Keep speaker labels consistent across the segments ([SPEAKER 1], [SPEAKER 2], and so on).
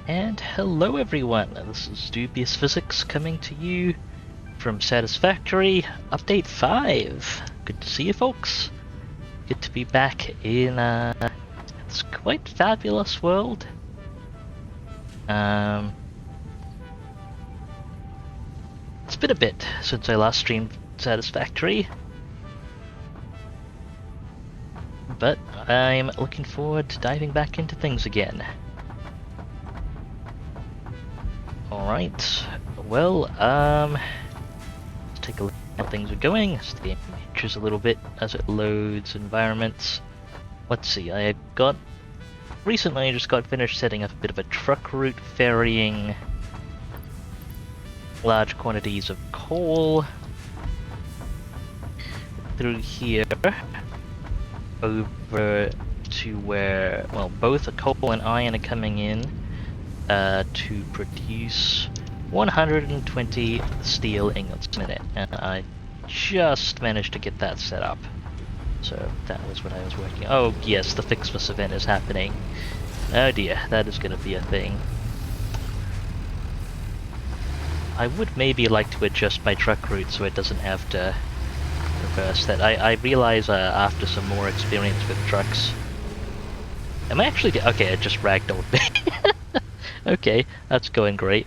[SPEAKER 1] And hello everyone, this is Dubious Physics coming to you from Satisfactory, Update 5. Good to see you folks. Good to be back in this quite fabulous world. It's been a bit since I last streamed Satisfactory, but I'm looking forward to diving back into things again. Alright, well, let's take a look at how things are going. Let's see the pictures a little bit as it loads environments. Let's see, recently I just got finished setting up a bit of a truck route ferrying large quantities of coal through here over to where, well, both the coal and iron are coming in to produce 120 steel ingots a minute, and I just managed to get that set up. So that was what I was working on. Oh yes, the Fixmas event is happening. Oh dear, that is going to be a thing. I would maybe like to adjust my truck route so it doesn't have to reverse that. I realize after some more experience with trucks... Am I actually... Okay, it just ragdolled me. Okay, that's going great.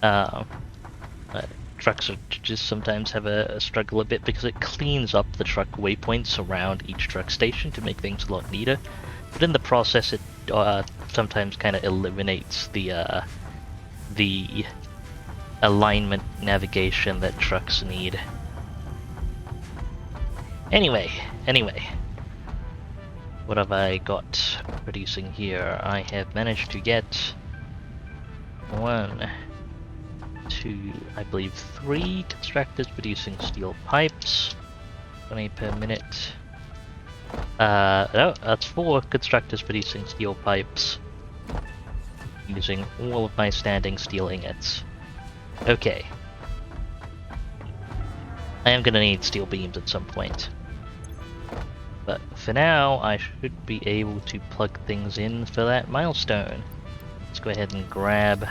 [SPEAKER 1] Trucks are just sometimes have a struggle a bit because it cleans up the truck waypoints around each truck station to make things a lot neater. But in the process, it sometimes kind of eliminates the alignment navigation that trucks need. Anyway. What have I got producing here? I have managed to get 1, 2, I believe 3 constructors producing steel pipes, 20 per minute. No, that's 4 constructors producing steel pipes, using all of my standing steel ingots. Okay. I am gonna need steel beams at some point. But for now, I should be able to plug things in for that milestone. Let's go ahead and grab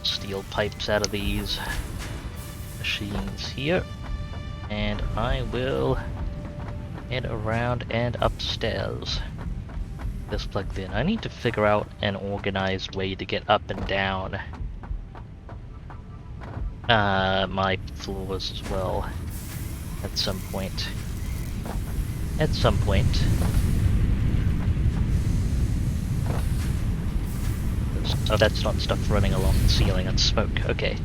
[SPEAKER 1] steel pipes out of these machines here. And I will head around and upstairs. This plugged in. I need to figure out an organized way to get up and down my floors as well. At some point. Oh, that's not stuff running along the ceiling, that's smoke. Okay.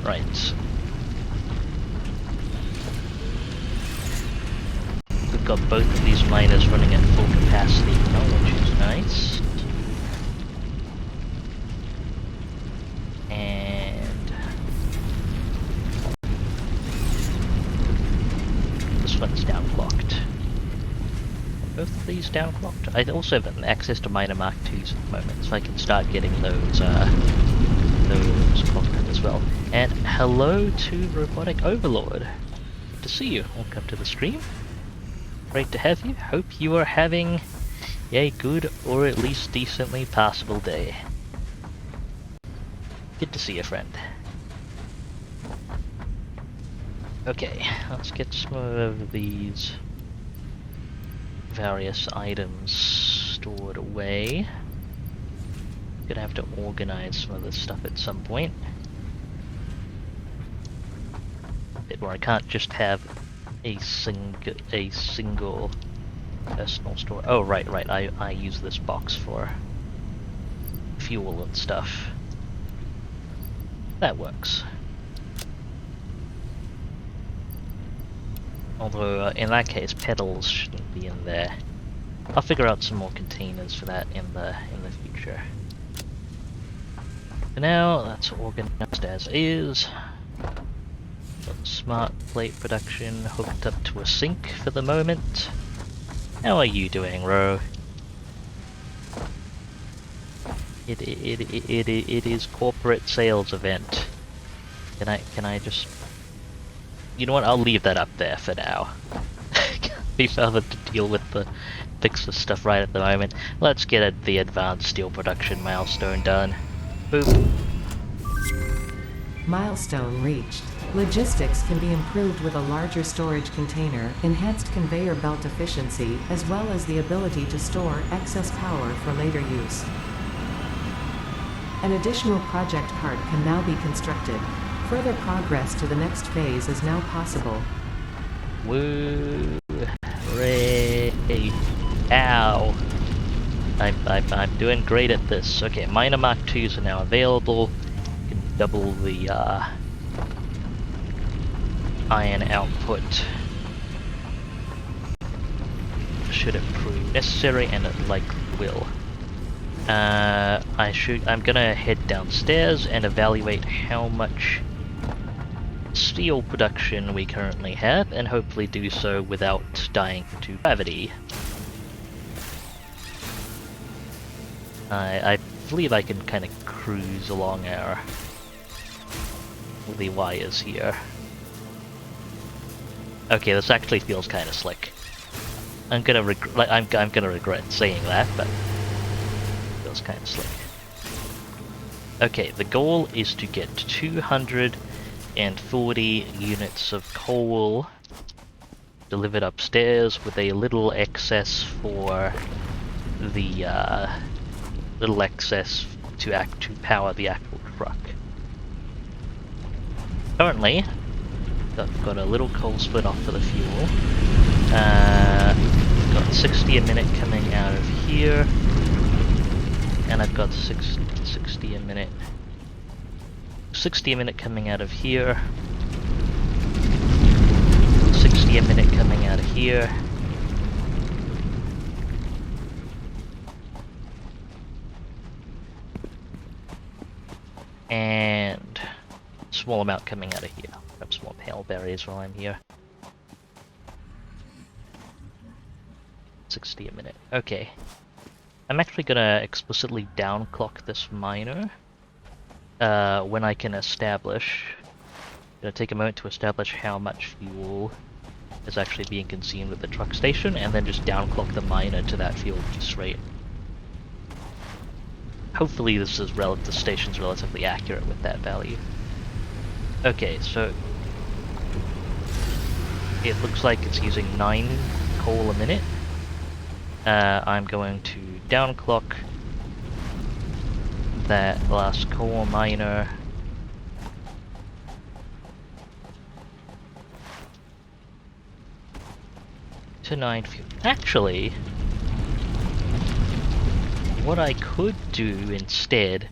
[SPEAKER 1] Right. We've got both of these miners running at full capacity now, which is nice. One's downclocked. Both of these downclocked. I also have access to miner Mark IIs at the moment, so I can start getting those clocked up as well. And hello to Robotic Overlord. Good to see you. Welcome to the stream. Great to have you. Hope you are having a good or at least decently passable day. Good to see you, friend. Okay, let's get some of these various items stored away. Gonna have to organize some of this stuff at some point. Bit where I can't just have a single personal store. Oh, right. I use this box for fuel and stuff. That works. Although, in that case, pedals shouldn't be in there. I'll figure out some more containers for that in the future. For now, that's organized as is. Got smart plate production hooked up to a sink for the moment. How are you doing, Ro? It is corporate sales event. Can I just... You know what, I'll leave that up there for now. be bothered to deal with the fix the stuff right at the moment. Let's get the advanced steel production milestone done. Boop.
[SPEAKER 2] Milestone reached. Logistics can be improved with a larger storage container, enhanced conveyor belt efficiency, as well as the ability to store excess power for later use. An additional project cart can now be constructed. Further progress to the next phase is now possible.
[SPEAKER 1] Woo! Hooray! Ow! I'm doing great at this. Okay, Miner Mark 2s are now available. You can double the iron output. Should it prove necessary, and it likely will. I'm gonna head downstairs and evaluate how much steel production we currently have, and hopefully do so without dying to gravity. I believe I can kind of cruise along the wires here. Okay, this actually feels kind of slick. I'm gonna regret saying that, but it feels kind of slick. Okay, the goal is to get 240 units of coal delivered upstairs with a little excess for the to power the actual truck. Currently, I've got a little coal split off for the fuel. Got 60 a minute coming out of here, and I've got 60 a minute coming out of here, 60 a minute coming out of here, and small amount coming out of here. Grab some more pale berries while I'm here. 60 a minute. Okay. I'm actually gonna explicitly downclock this miner when I can establish. Gonna take a moment to establish how much fuel is actually being consumed at the truck station, and then just downclock the miner to that fuel use rate. Hopefully the station's relatively accurate with that value. Okay, so it looks like it's using 9 coal a minute. I'm going to downclock that last coal miner to 9 fuel. Actually, what I could do instead,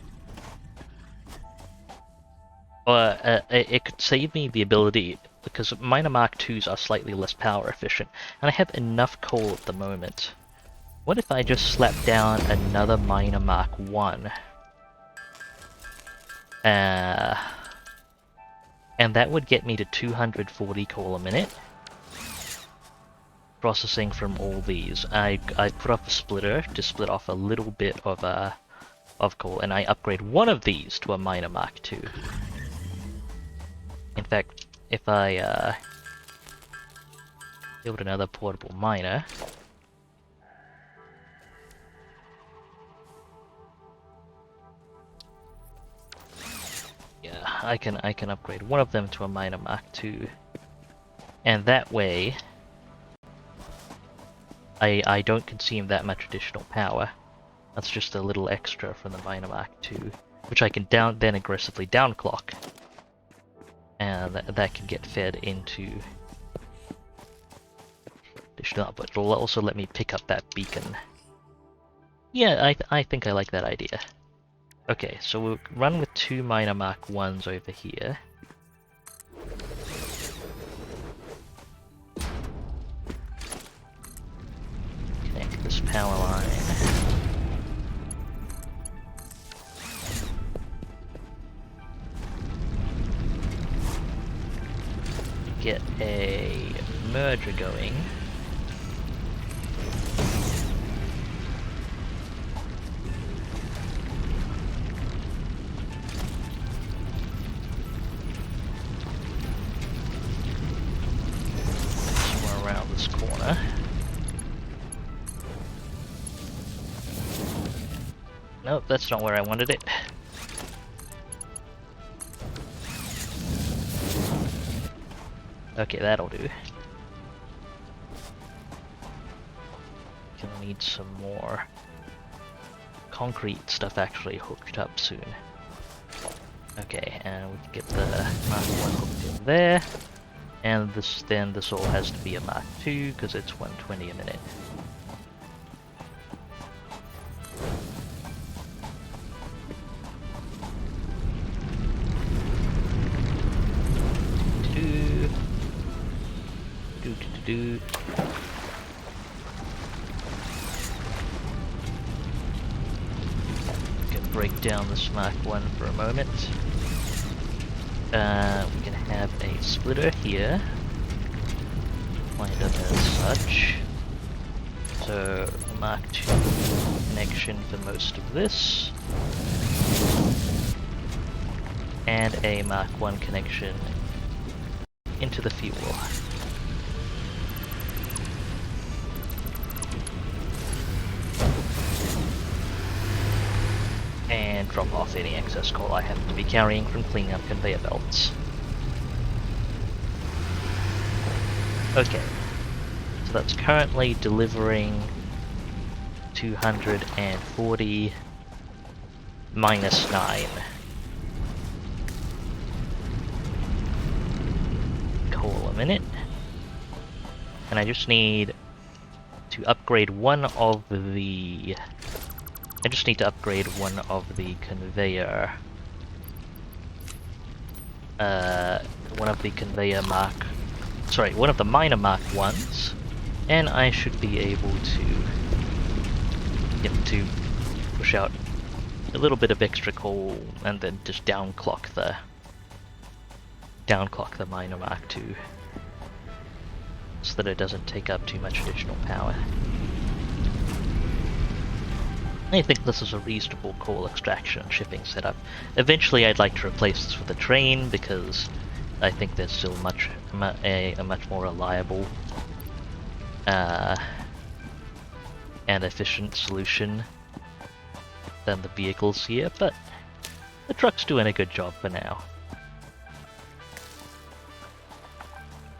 [SPEAKER 1] it could save me the ability, because Miner Mark 2s are slightly less power efficient, and I have enough coal at the moment. What if I just slapped down another Miner Mark 1? And that would get me to 240 coal a minute. Processing from all these. I put up a splitter to split off a little bit of coal, and I upgrade one of these to a Miner Mark 2. In fact, if I build another portable miner, yeah, I can upgrade one of them to a Miner Mark 2, and that way I don't consume that much additional power. That's just a little extra from the Miner Mark 2, which I can then aggressively downclock, and that can get fed into additional output. It'll also let me pick up that beacon. Yeah, I think I like that idea. Okay, so we'll run with 2 Miner Mark 1s over here. Connect this power line. Get a merger going. Somewhere around this corner. Nope, that's not where I wanted it. Okay, that'll do. Gonna need some more concrete stuff actually hooked up soon. Okay, and we can get the Mark 1 hooked in there. And this all has to be a Mark 2 because it's 120 a minute. Can break down this Mark 1 for a moment. We can have a splitter here, lined up as such. So a Mark 2 connection for most of this, and a Mark 1 connection into the fuel. And drop off any excess coal I happen to be carrying from cleaning up conveyor belts. Okay, so that's currently delivering 240 minus 9 coal a minute. And I just need to upgrade one of the conveyor. One of the minor Mark 1s, and I should be able to push out a little bit of extra coal and then just downclock the minor Mark 2 so that it doesn't take up too much additional power. I think this is a reasonable coal extraction and shipping setup. Eventually I'd like to replace this with a train because I think there's still a much more reliable and efficient solution than the vehicles here, but the truck's doing a good job for now.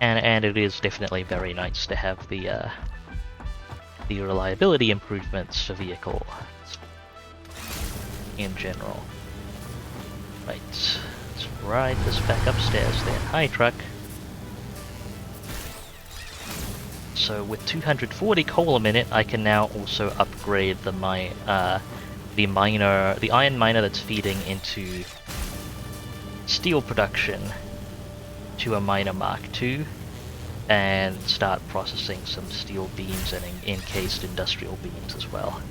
[SPEAKER 1] And it is definitely very nice to have the reliability improvements for vehicles in general. Right, let's ride this back upstairs then. Hi, truck. So with 240 coal a minute, I can now also upgrade the iron miner that's feeding into steel production to a miner Mark II, and start processing some steel beams and encased industrial beams as well.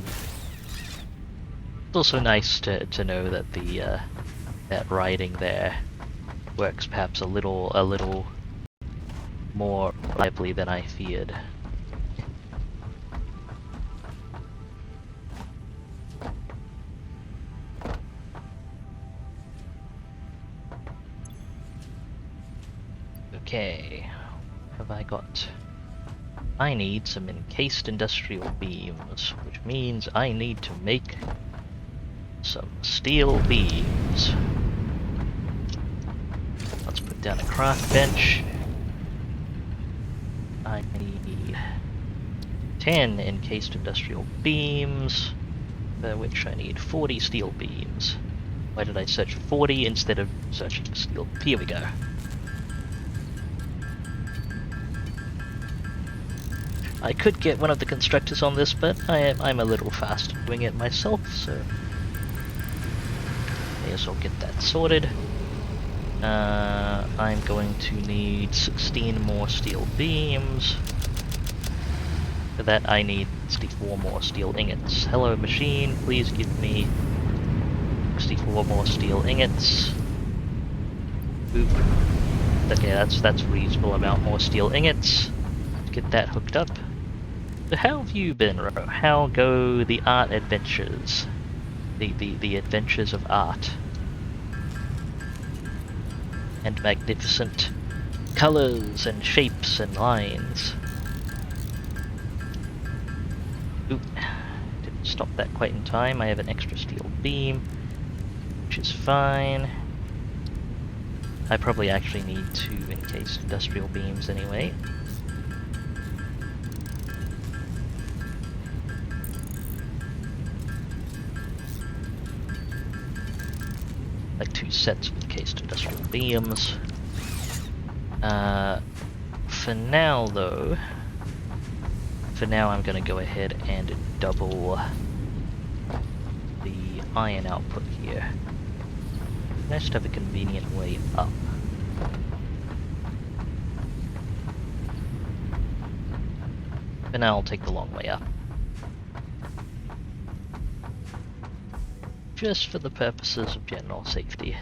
[SPEAKER 1] It's also nice to know that that riding there works perhaps a little more reliably than I feared. Okay, what have I got? I need some encased industrial beams, which means I need to make some steel beams. Let's put down a craft bench. I need 10 encased industrial beams, for which I need 40 steel beams. Why did I search for 40 instead of searching for steel? Here we go. I could get one of the constructors on this, but I'm a little fast doing it myself, so may as well get that sorted. I'm going to need 16 more steel beams. For that I need 64 more steel ingots. Hello machine, please give me 64 more steel ingots. Boop. Okay, that's a reasonable amount more steel ingots. Let's get that hooked up. So how have you been, Ro? How go the art adventures? The adventures of art. And magnificent colors and shapes and lines. Oop, didn't stop that quite in time. I have an extra steel beam, which is fine. I probably actually need to encase industrial beams anyway. Like 2 sets of encased industrial beams. For now though, I'm gonna go ahead and double the iron output here. Nice to have a convenient way up. For now I'll take the long way up. Just for the purposes of general safety.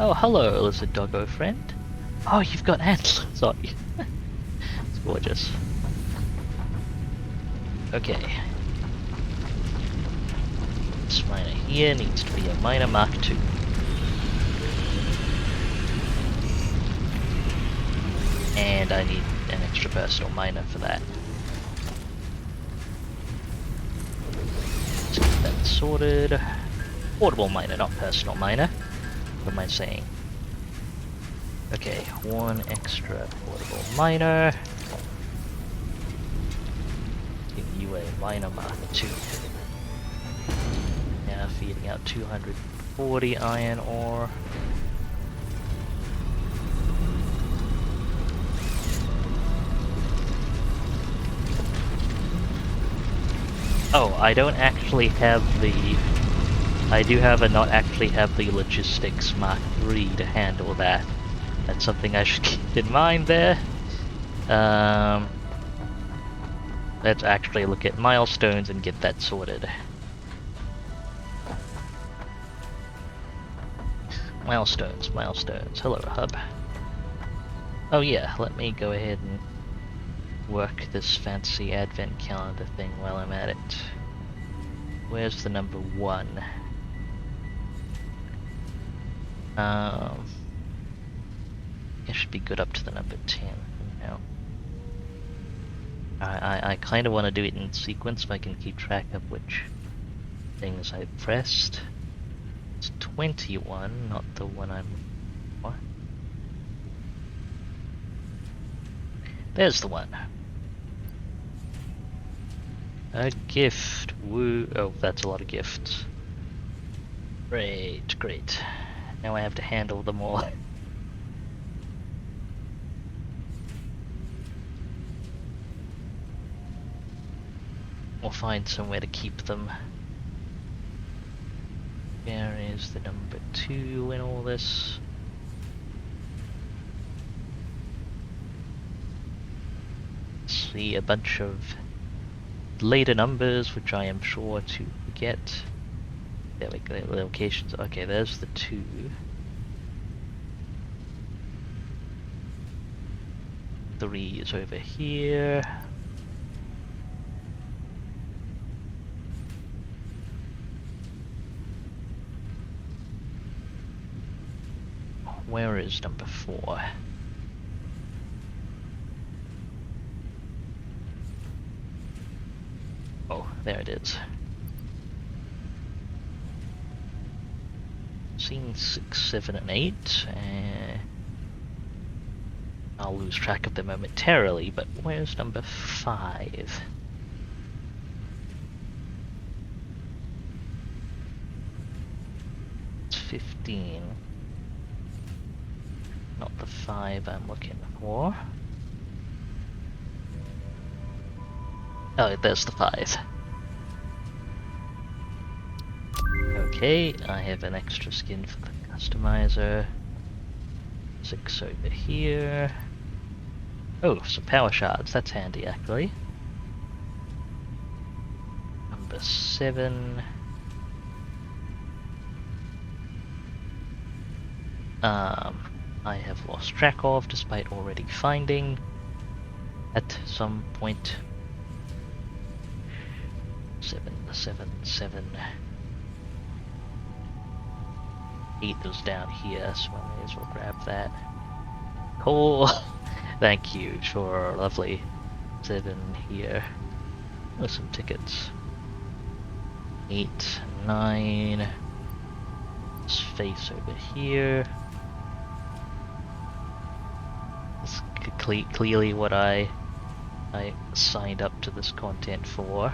[SPEAKER 1] Oh, hello, lizard doggo friend. Oh, you've got antlers on you. It's gorgeous. Okay. This miner here needs to be a miner Mark II. And I need an extra personal miner for that. Let's get that sorted. Portable miner, not personal miner. What am I saying? Okay, 1 extra portable miner. Give you a miner Mark II. Now feeding out 240 iron ore. Oh, I don't actually have the... I do have a not actually have the logistics Mark III to handle that. That's something I should keep in mind there. Let's actually look at milestones and get that sorted. Milestones. Hello, hub. Oh yeah, let me go ahead and work this fancy advent calendar thing while I'm at it. Where's the number 1? It should be good up to the number 10 now. I kind of want to do it in sequence so I can keep track of which things I've pressed. It's 21, not the one I'm... What? There's the one. A gift. Woo. Oh, that's a lot of gifts. Great. Now I have to handle them all. We'll find somewhere to keep them. Where is the number 2 in all this? See a bunch of later numbers, which I am sure to get. There we go, the locations. Okay, there's the 2. Three is over here. Where is number 4? Oh, there it is. Scene 6, 7, and 8. I'll lose track of them momentarily, but where's number 5? It's 15. Not the 5 I'm looking for. Oh, there's the 5. Okay, I have an extra skin for the customizer. 6 over here. Oh, some power shards, that's handy actually. Number 7. I have lost track of, despite already finding at some point. 7, 7, 7. 8 is down here, so I may as well grab that. Coal! Thank you, sure, lovely. 7 here. With some tickets. 8, 9. Space over here. It's clearly what I signed up to this content for.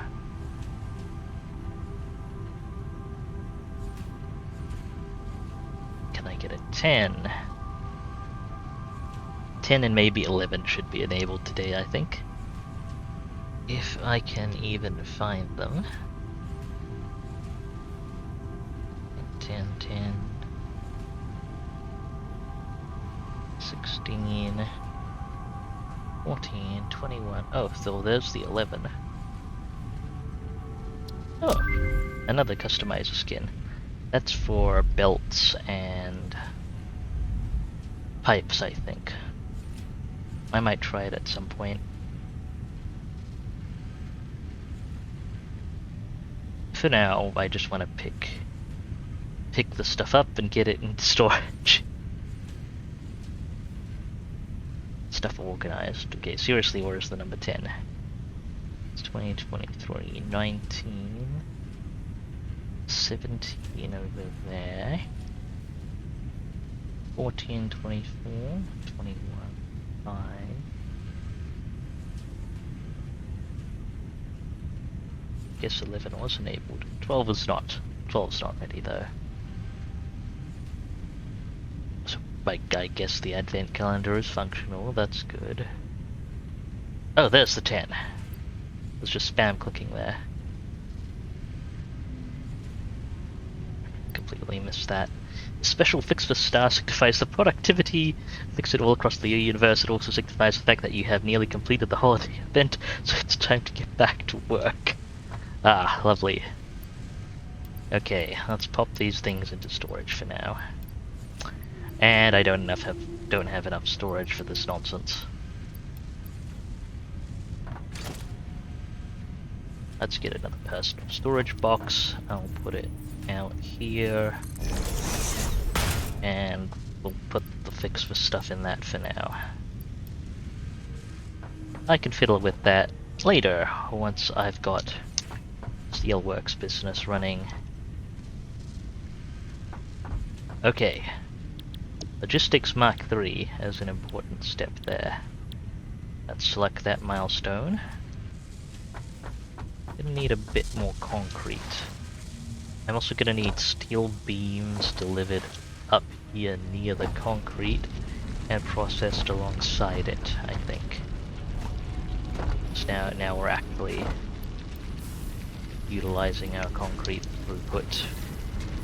[SPEAKER 1] Can I get a 10? 10 and maybe 11 should be enabled today, I think. If I can even find them. 10, 10, 16, 14, 21. Oh, so there's the 11. Oh, another customizer skin. That's for belts and pipes, I think. I might try it at some point. For now, I just want to pick the stuff up and get it into storage. Stuff organized. Okay, seriously, where's the number 10? It's 20, 23, 19, 17 over there. 14, 24, 21, 5. Guess 11 was enabled. 12 is not. 12's not ready though. So I guess the advent calendar is functional, that's good. Oh, there's the 10. There's just spam clicking there. Completely missed that. The special fix for star signifies the productivity. Fix it all across the universe. It also signifies the fact that you have nearly completed the holiday event, so it's time to get back to work. Ah, lovely. Okay, let's pop these things into storage for now. And I don't have enough storage for this nonsense. Let's get another personal storage box. I'll put it out here. And we'll put the fix for stuff in that for now. I can fiddle with that later, once I've got Steelworks business running. Okay. Logistics Mark III as an important step there. Let's select that milestone. Gonna need a bit more concrete. I'm also gonna need steel beams delivered up here near the concrete and processed alongside it, I think. So now we're actually utilizing our concrete throughput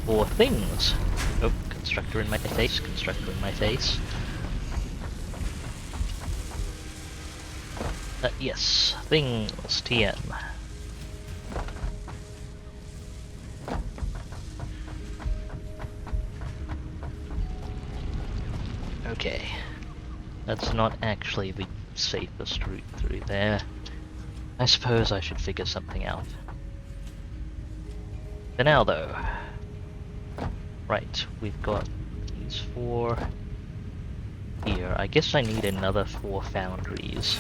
[SPEAKER 1] for things. Oh, constructor in my face, constructor in my face. Yes, things, TM. Okay, that's not actually the safest route through there. I suppose I should figure something out. For now though, right, we've got these 4 here. I guess I need another 4 foundries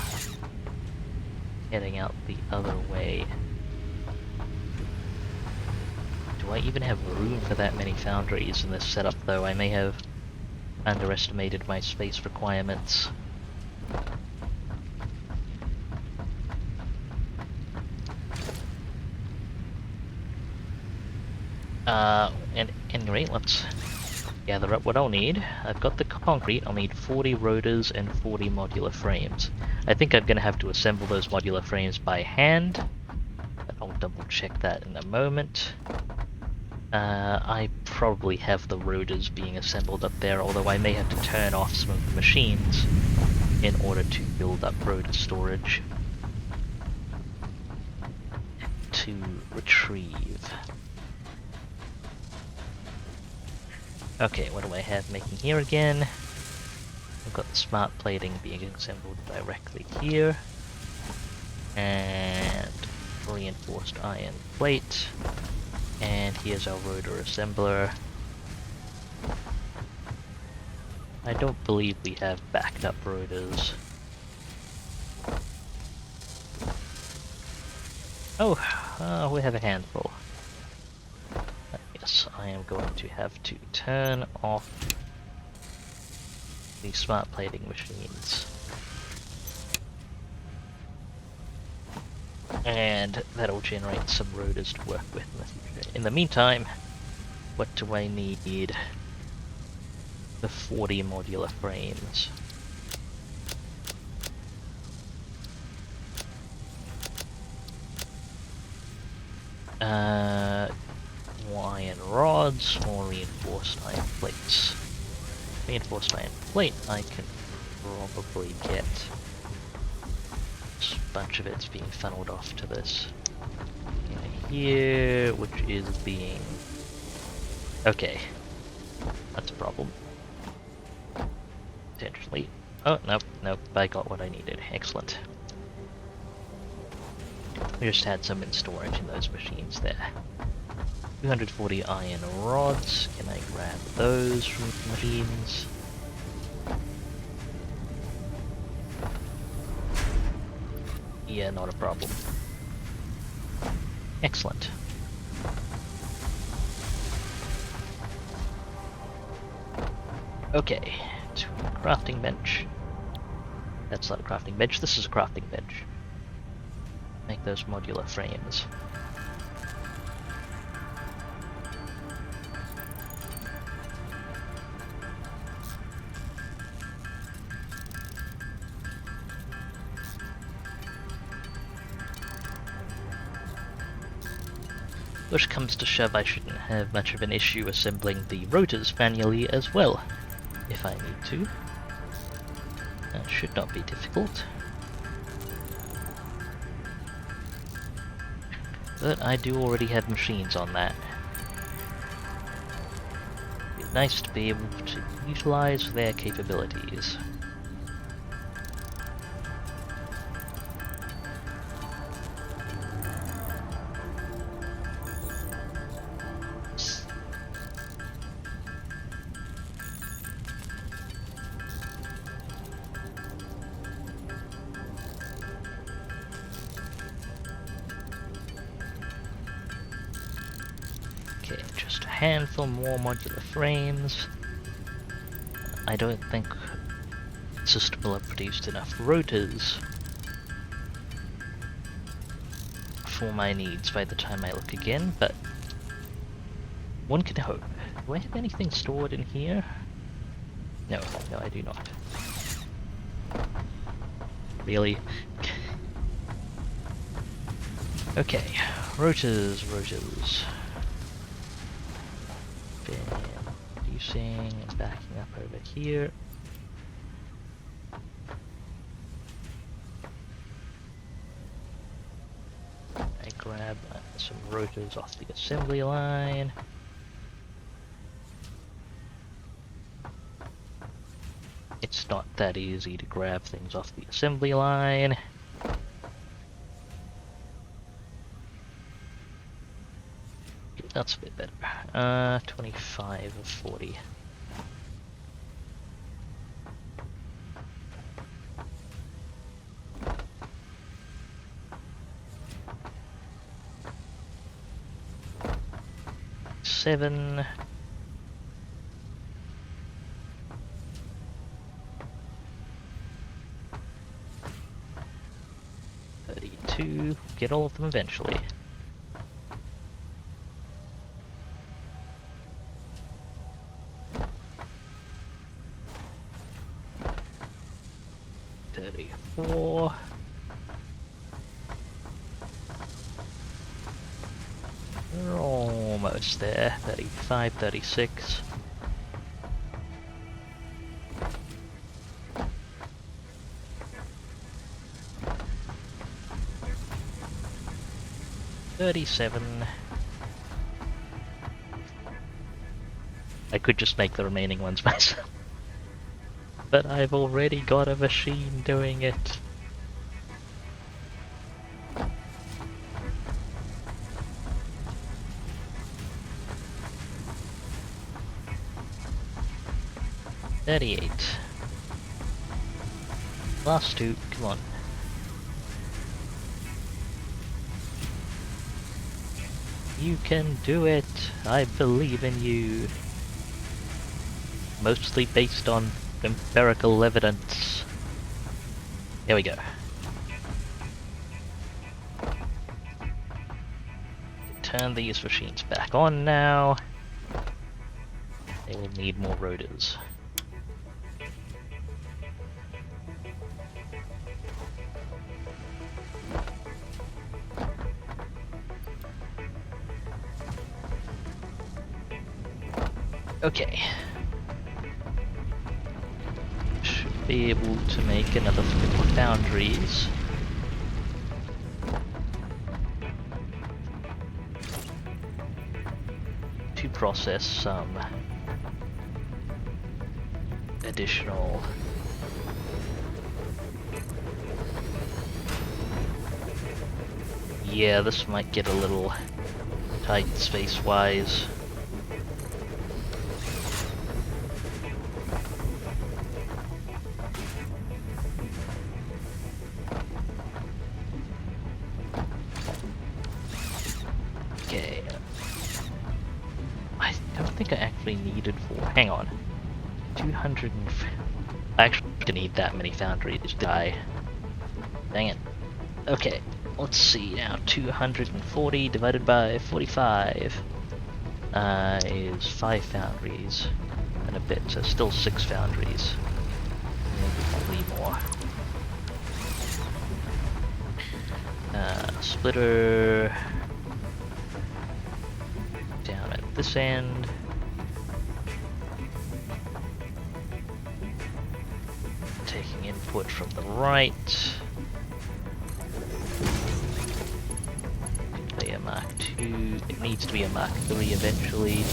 [SPEAKER 1] heading out the other way. Do I even have room for that many foundries in this setup though? I may have underestimated my space requirements. At any rate, let's gather up what I'll need. I've got the concrete. I'll need 40 rotors and 40 modular frames. I think I'm gonna have to assemble those modular frames by hand, but I'll double check that in a moment. I probably have the rotors being assembled up there, although I may have to turn off some of the machines in order to build up rotor storage to retrieve. Okay, what do I have making here again? I've got the smart plating being assembled directly here, and reinforced iron plate. And here's our rotor assembler. I don't believe we have backed up rotors Oh, we have a handful. Yes, I am going to have to turn off the smart plating machines. And that'll generate some rotors to work with in the future. In the meantime, what do I need? The 40 modular frames. More iron rods, more reinforced iron plates. Reinforced iron plate I can probably get. A bunch of it's being funneled off to this here, which is being... Okay, that's a problem. Potentially. Oh, nope, I got what I needed. Excellent. We just had some in storage in those machines there. 240 iron rods. Can I grab those from the machines? Yeah, not a problem. Excellent. Okay, to the crafting bench. That's not a crafting bench, this is a crafting bench. Make those modular frames. Push comes to shove, I shouldn't have much of an issue assembling the rotors manually as well, if I need to. That should not be difficult. But I do already have machines on that. It'd be nice to be able to utilize their capabilities. Just a handful more modular frames. I don't think the system will have produced enough rotors for my needs by the time I look again, but one can hope. Do I have anything stored in here? No, I do not. Really? Okay, rotors. Reducing and backing up over here. I grab some rotors off the assembly line. It's not that easy to grab things off the assembly line. That's a bit better. 25 of 40. Seven. $32. Get all of them eventually. $34. We're almost there. 35, 36. $37. I could just make the remaining ones myself. But I've already got a machine doing it. $38. Last two, come on. You can do it! I believe in you! Mostly based on empirical evidence. Here we go. Turn these machines back on now. They will need more rotors. Okay. Should be able to make another 4 foundries. To process some additional yeah, this might get a little tight space-wise. Okay. I don't think I actually needed 4. Hang on. 200 and... I actually didn't need that many foundries, did I? Dang it. Okay, let's see now. 240 divided by 45 is 5 foundries and a bit, so still 6 foundries. Maybe 3 more. Splitter down at this end. Taking input from the right. Be a Mark II. It needs to be a Mark III eventually.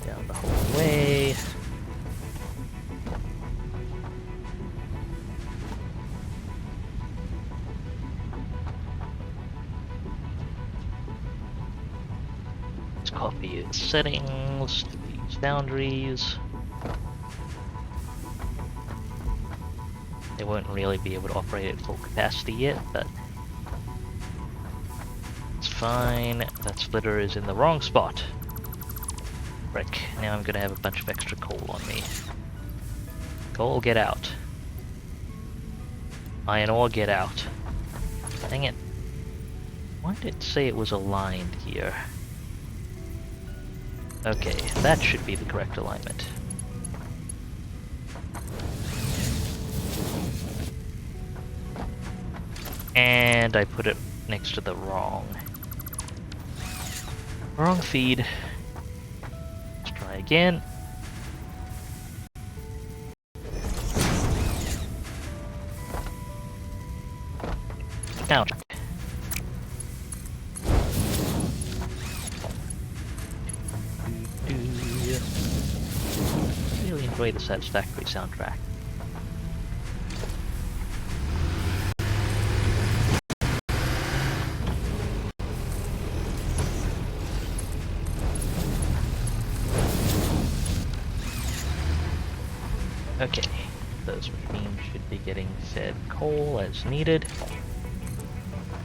[SPEAKER 1] Down the whole way. Let's copy its settings to these boundaries. They won't really be able to operate at full capacity yet, but it's fine. That splitter is in the wrong spot. Frick, now I'm gonna have a bunch of extra coal on me. Coal, get out. Iron ore, get out. Dang it. Why did it say it was aligned here? Okay, that should be the correct alignment. And I put it next to the wrong feed. Let's try again. Ouch. Really enjoy the Satisfactory soundtrack. Okay, those machines should be getting fed coal as needed.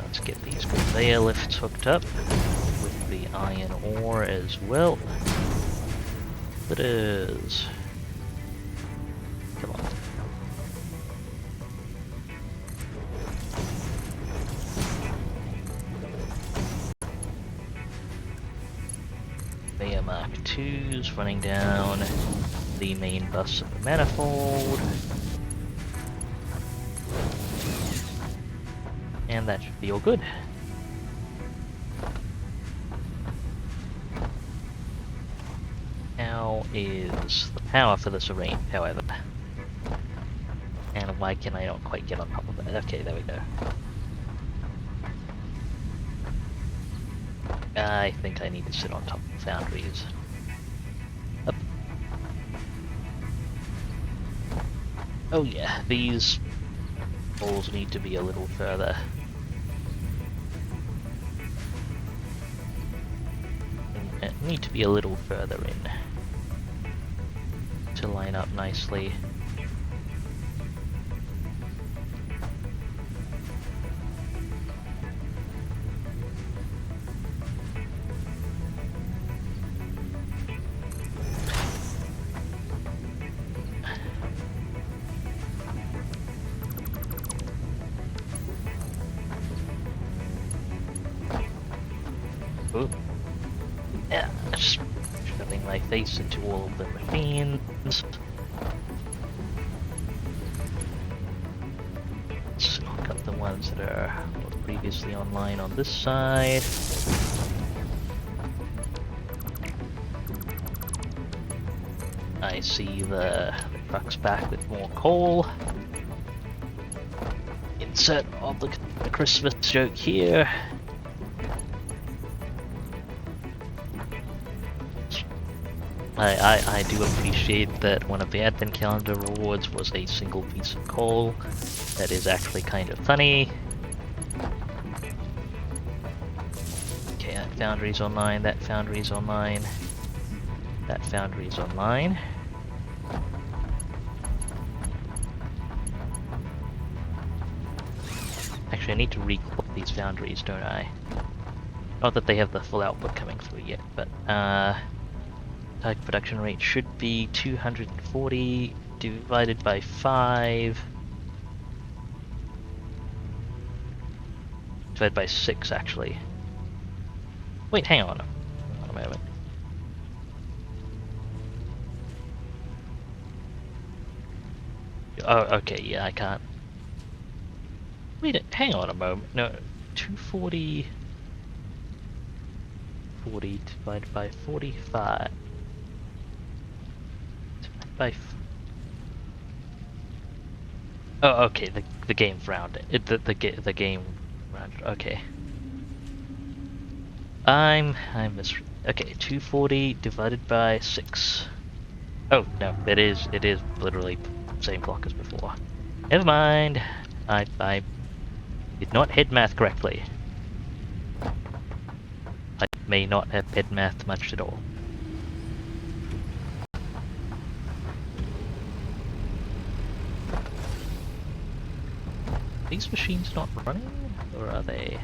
[SPEAKER 1] Let's get these conveyor lifts hooked up with the iron ore as well. It is. Come on. Conveyor Mark II's running down the main bus of the manifold. And that should be all good. How is the power for this arranged, however? And why can I not quite get on top of it? Okay, there we go. I think I need to sit on top of the foundries. Up. Oh yeah, these holes need to be a little further. Need to be a little further in to line up nicely. interface into all of the machines. Let's hook up the ones that are previously online on this side. I see the trucks back with more coal. Insert all the Christmas joke here. I do appreciate that one of the Advent Calendar rewards was a single piece of coal. That is actually kind of funny. Okay, that foundry's online, that foundry's online, that foundry's online. Actually, I need to reclock these foundries, don't I? Not that they have the full output coming through yet, but target production rate should be 240 divided by 5. Divided by 6, actually. Wait, hang on. Hang on a moment. Oh, okay, yeah, I can't. Wait, hang on a moment. No, 240... 40 divided by 45. Divided by... Oh, okay, the game's rounded. The game rounded. Okay. I'm okay, 240 divided by 6. Oh no, it is literally the same block as before. Never mind. I did not head math correctly. I may not have head math much at all. Are these machines not running, or are they?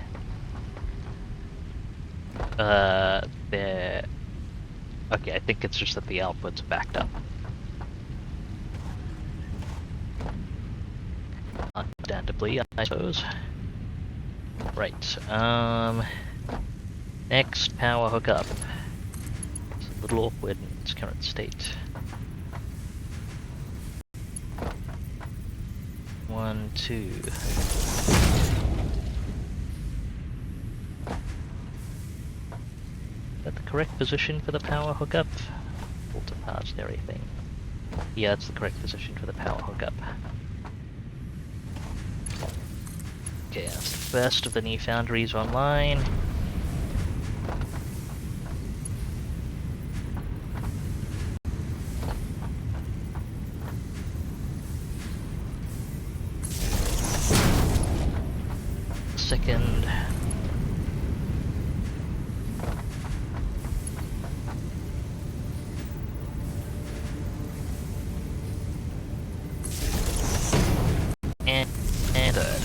[SPEAKER 1] They're... Okay, I think it's just that the output's backed up. Understandably, I suppose. Right, next power hookup. It's a little awkward in its current state. 1, 2. Is that the correct position for the power hookup? Filter past everything. Yeah, it's the correct position for the power hookup. Okay, that's the first of the new foundries online. Second. And third.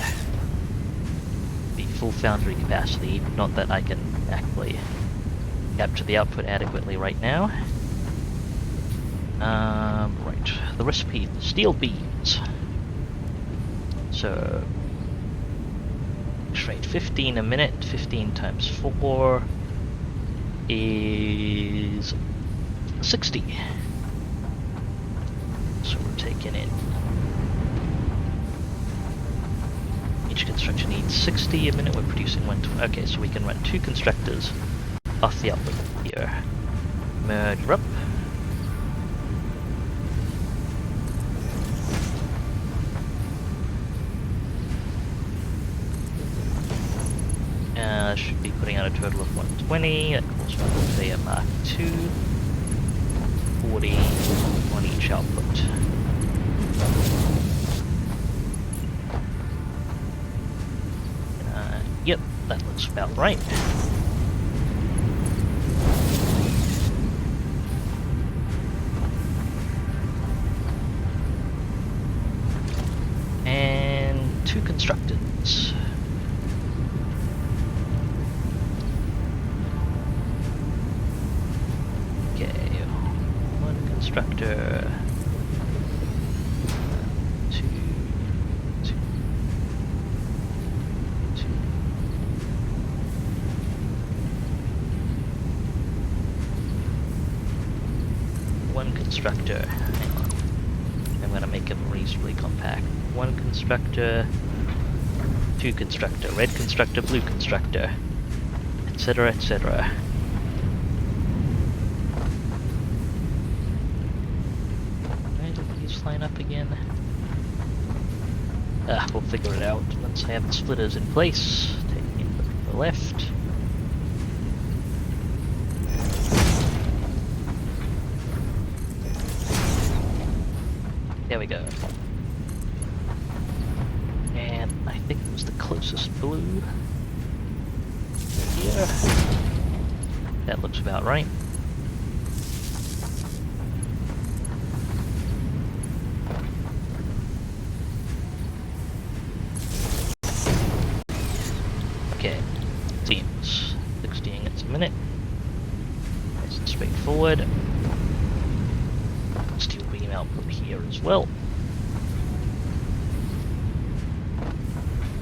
[SPEAKER 1] The full foundry capacity, not that I can actually capture the output adequately right now. Right, the recipe for steel beams. So, rate 15 a minute, 15 times 4 is 60. So we're taking in. Each constructor needs 60 a minute, we're producing 120. Okay, so we can run 2 constructors off the output here. Merge up. Should be putting out a total of 120. That calls for say a Mark II. 40 on each output. Yep, that looks about right. And 2 constructors. Constructor 2, 2, 2. one constructor. Hang on. I'm gonna make them reasonably compact. One constructor, two constructor, red constructor, blue constructor, etc., etc. Where did these line up again? We'll figure it out once I have the splitters in place. Taking it to the left. There we go. And I think it was the closest blue. Here. That looks about right. Okay, seems 60 ingots a minute. Nice and straightforward. Steel beam output here as well.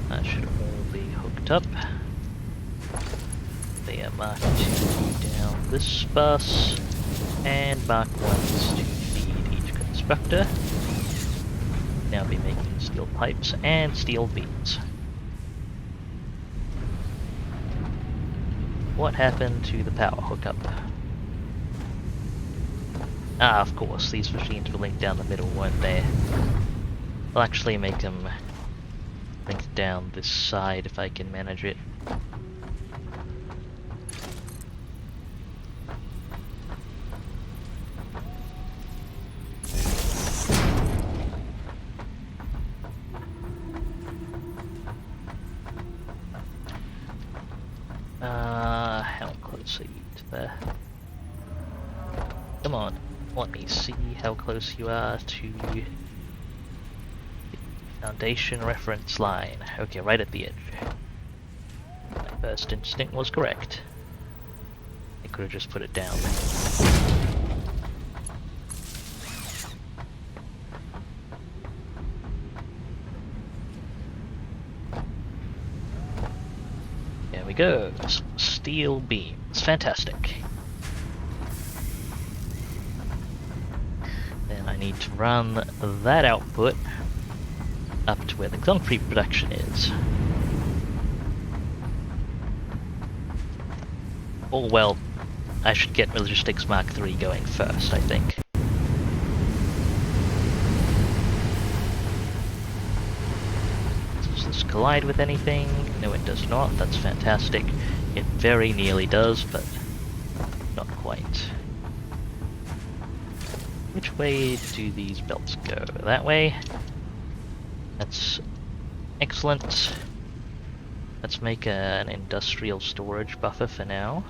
[SPEAKER 1] That should all be hooked up. They are marked 2 down this bus, and mark 1s to feed each constructor. Now be making steel pipes and steel beams. What happened to the power hookup? Ah, of course, these machines were linked down the middle, weren't they? I'll actually make them linked down this side if I can manage it. How close are you to there? Come on, let me see how close you are to the foundation reference line. Okay, right at the edge. My first instinct was correct. I could have just put it down. There we go. Steel beams. Fantastic. Then I need to run that output up to where the concrete production is. Oh well, I should get Logistics Mark III going first, I think. Does this collide with anything? No, it does not. That's fantastic. It very nearly does, but not quite. Which way do these belts go? That way? That's excellent. Let's make an industrial storage buffer for now.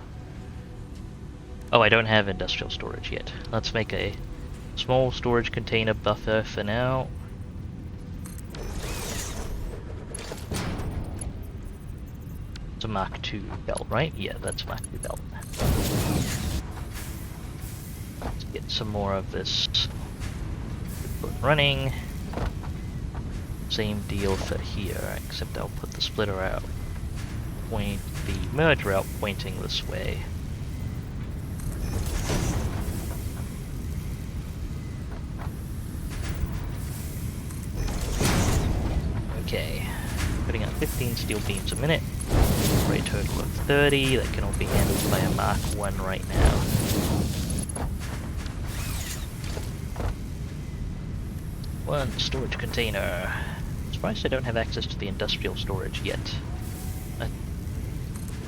[SPEAKER 1] Oh, I don't have industrial storage yet. Let's make a small storage container buffer for now. It's a Mark II belt, right? Yeah, that's Mark II belt. Let's get some more of this running. Same deal for here, except I'll put the splitter out. Point the merger out pointing this way. Okay, putting out 15 steel beams a minute. For a total of 30, that can all be handled by a Mark I right now. One storage container. Surprised I don't have access to the industrial storage yet. I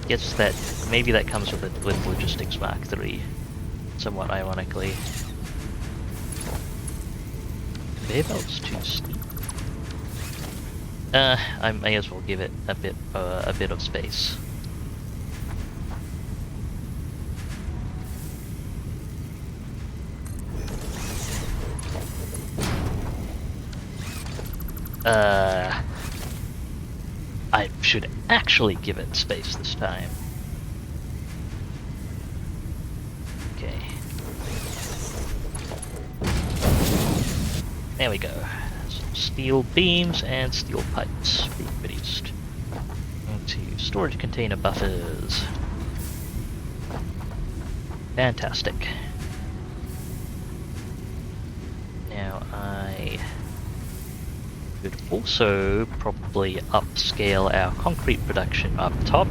[SPEAKER 1] guess that maybe that comes with it with Logistics Mark III, somewhat ironically. Conveyor belt's too steep. I may as well give it a bit of space. I should actually give it space this time. Okay. There we go. Some steel beams and steel pipes being produced into storage container buffers. I could also probably upscale our concrete production up top,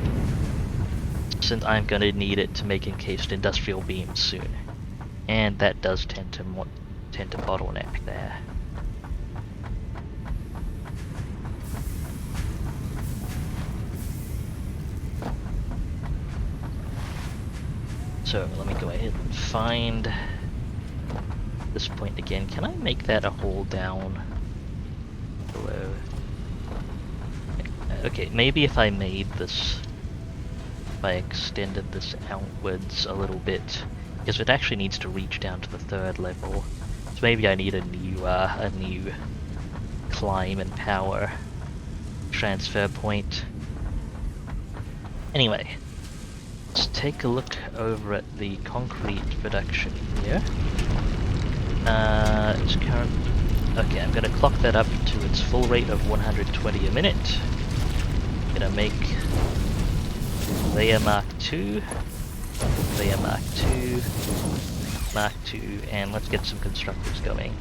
[SPEAKER 1] since I'm going to need it to make encased industrial beams soon. And that does tend to bottleneck there. So let me go ahead and find this point again. Can I make that a hole down below? Okay, maybe if I made this, if I extended this outwards a little bit, because it actually needs to reach down to the 3rd level. So maybe I need a new climb and power transfer point. Anyway, let's take a look over at the concrete production here. It's current. Okay, I'm gonna clock that up to its full rate of 120 a minute. Gonna make layer Mark 2, layer Mark 2, Mark 2, and let's get some constructors going.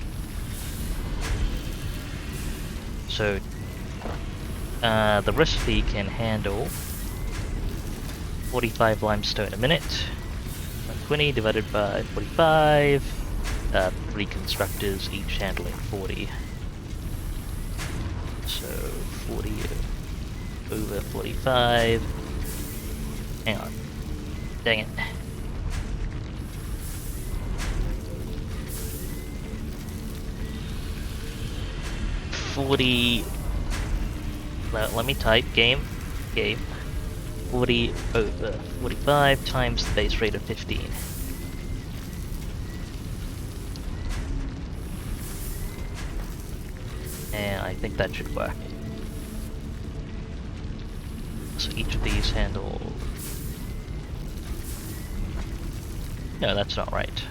[SPEAKER 1] So, the recipe can handle 45 limestone a minute. 120 divided by 45. 3 constructors, each handling 40. So 40 over 45. Hang on. Dang it. Let me type game. 40 over 45 times the base rate of 15. And I think that should work. So each of these handle... No, that's not right.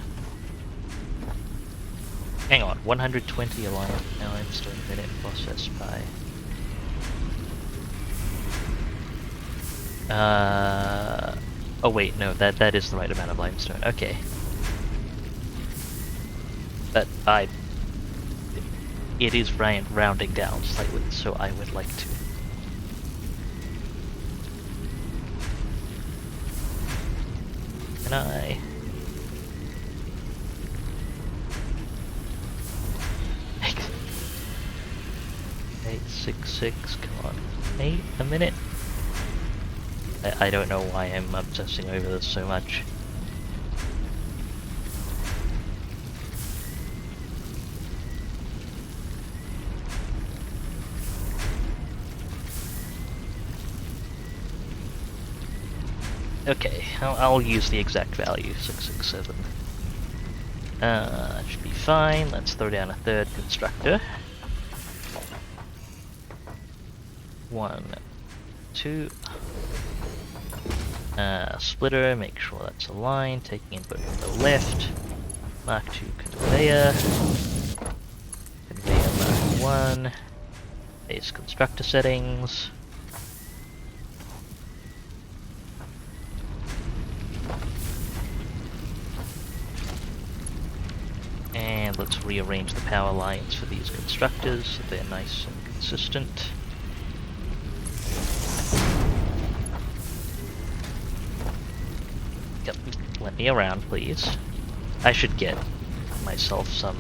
[SPEAKER 1] Hang on, 120 limestone a minute processed by... Oh wait, no, that is the right amount of limestone. Okay. But it is rounding down slightly, so I would like to. Can I? 866, come on. 8 a minute? I don't know why I'm obsessing over this so much. Okay, I'll use the exact value, 667. Should be fine. Let's throw down a 3rd constructor. 1, 2. Splitter, make sure that's aligned, taking input from the left. Mark 2 conveyor. Conveyor Mark 1. Base constructor settings. And let's rearrange the power lines for these constructors so they're nice and consistent. Let me around, please. I should get myself some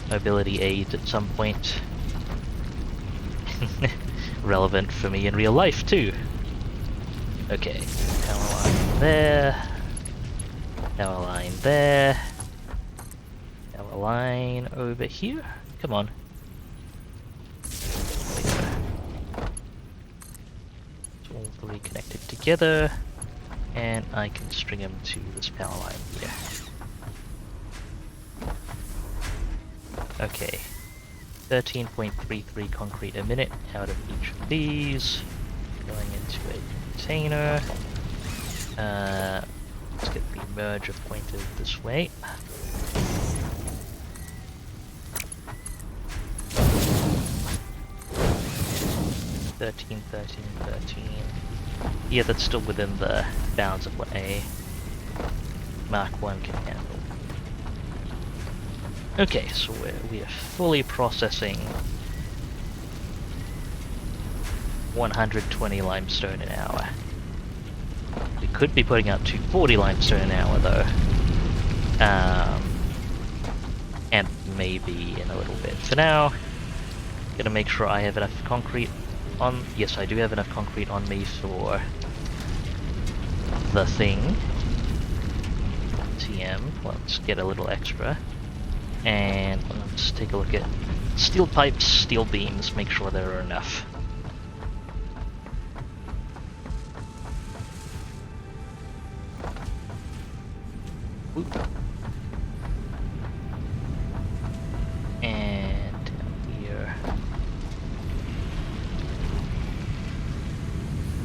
[SPEAKER 1] mobility aids at some point. Relevant for me in real life too. Okay, power line there. Power line there. Power line over here. Come on. There we go. It's all 3 connected together. And I can string them to this power line here. Okay. 13.33 concrete a minute out of each of these. Going into a container. Let's get the merger pointed this way. Thirteen. Yeah, that's still within the bounds of what a Mark 1 can handle. Okay, so we are fully processing 120 limestone an hour. We could be putting out 240 limestone an hour though. And maybe in a little bit. For now, gonna make sure I have enough concrete on. Yes, I do have enough concrete on me for the thing. TM. Let's get a little extra. And let's take a look at steel pipes, steel beams, make sure there are enough. Oop. And down here.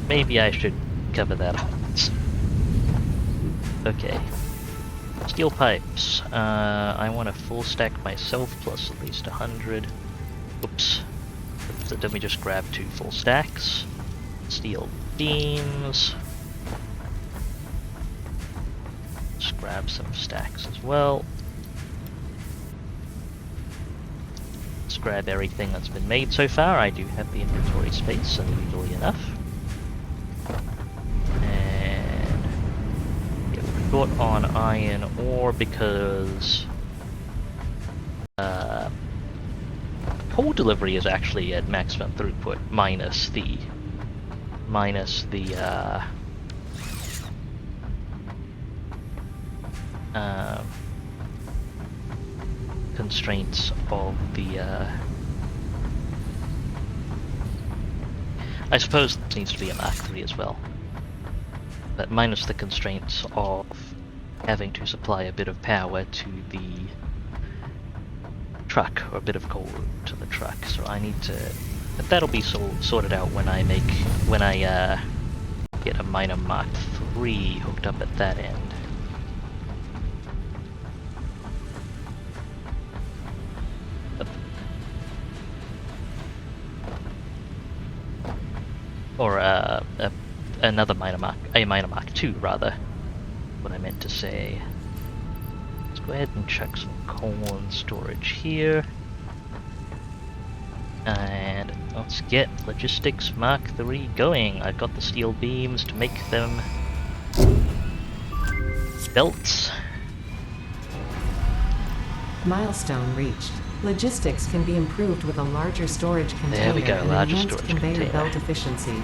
[SPEAKER 1] Maybe I should cover that up. Okay. Steel pipes. I want a full stack myself, plus at least 100. Oops. So then we just grab 2 full stacks. Steel beams. Just grab some stacks as well. Let's grab everything that's been made so far. I do have the inventory space, unusually enough. Short on iron ore because coal delivery is actually at maximum throughput minus the constraints of the I suppose this needs to be a Mark III as well. But minus the constraints of having to supply a bit of power to the truck, or a bit of coal to the truck. So I need to, but that'll be sorted out when I get a minor Mark III hooked up at that end. Or another minor Mark II rather. What I meant to say. Let's go ahead and chuck some coal in storage here. And let's get Logistics Mark III going. I've got the steel beams to make them belts.
[SPEAKER 2] Milestone reached. Logistics can be improved with a larger storage container
[SPEAKER 1] There we go,
[SPEAKER 2] and
[SPEAKER 1] larger
[SPEAKER 2] enhanced
[SPEAKER 1] storage
[SPEAKER 2] conveyor
[SPEAKER 1] container.
[SPEAKER 2] belt efficiency.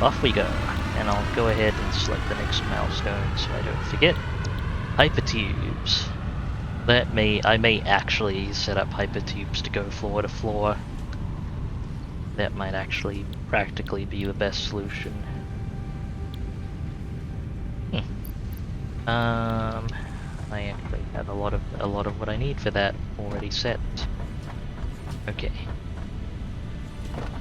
[SPEAKER 1] Off we go, and I'll go ahead and select the next milestone so I don't forget. Hypertubes. I may actually set up hypertubes to go floor to floor. That might actually practically be the best solution. I actually have a lot of what I need for that already set. Okay.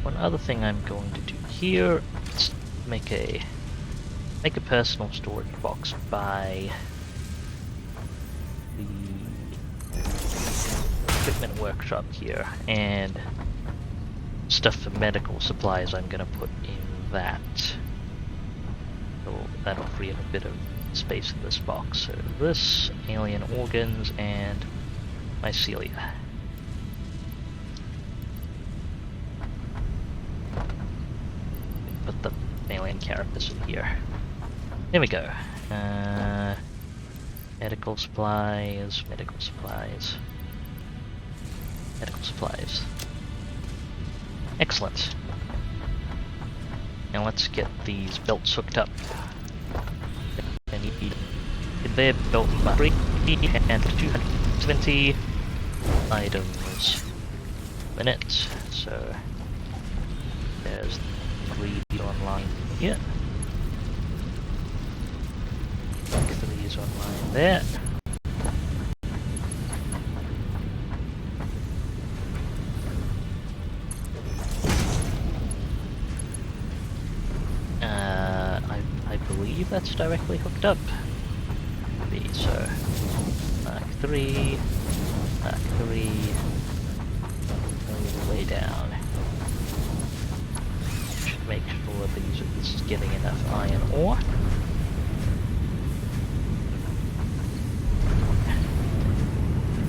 [SPEAKER 1] One other thing I'm going to do here, let's make a personal storage box by the equipment workshop here, and stuff for medical supplies I'm gonna put in that. So that'll free up a bit of space in this box. So this, alien organs, and mycelia. Put the alien carapace in here. There we go. Medical supplies, medical supplies, medical supplies. Excellent. Now let's get these belts hooked up. I need conveyor belt battery and 270 items a minute. So there's 3 online here. 3 is online there. I believe that's directly hooked up. So Mark 3, Mark 3, all the way down. Should make sure this is getting enough iron ore.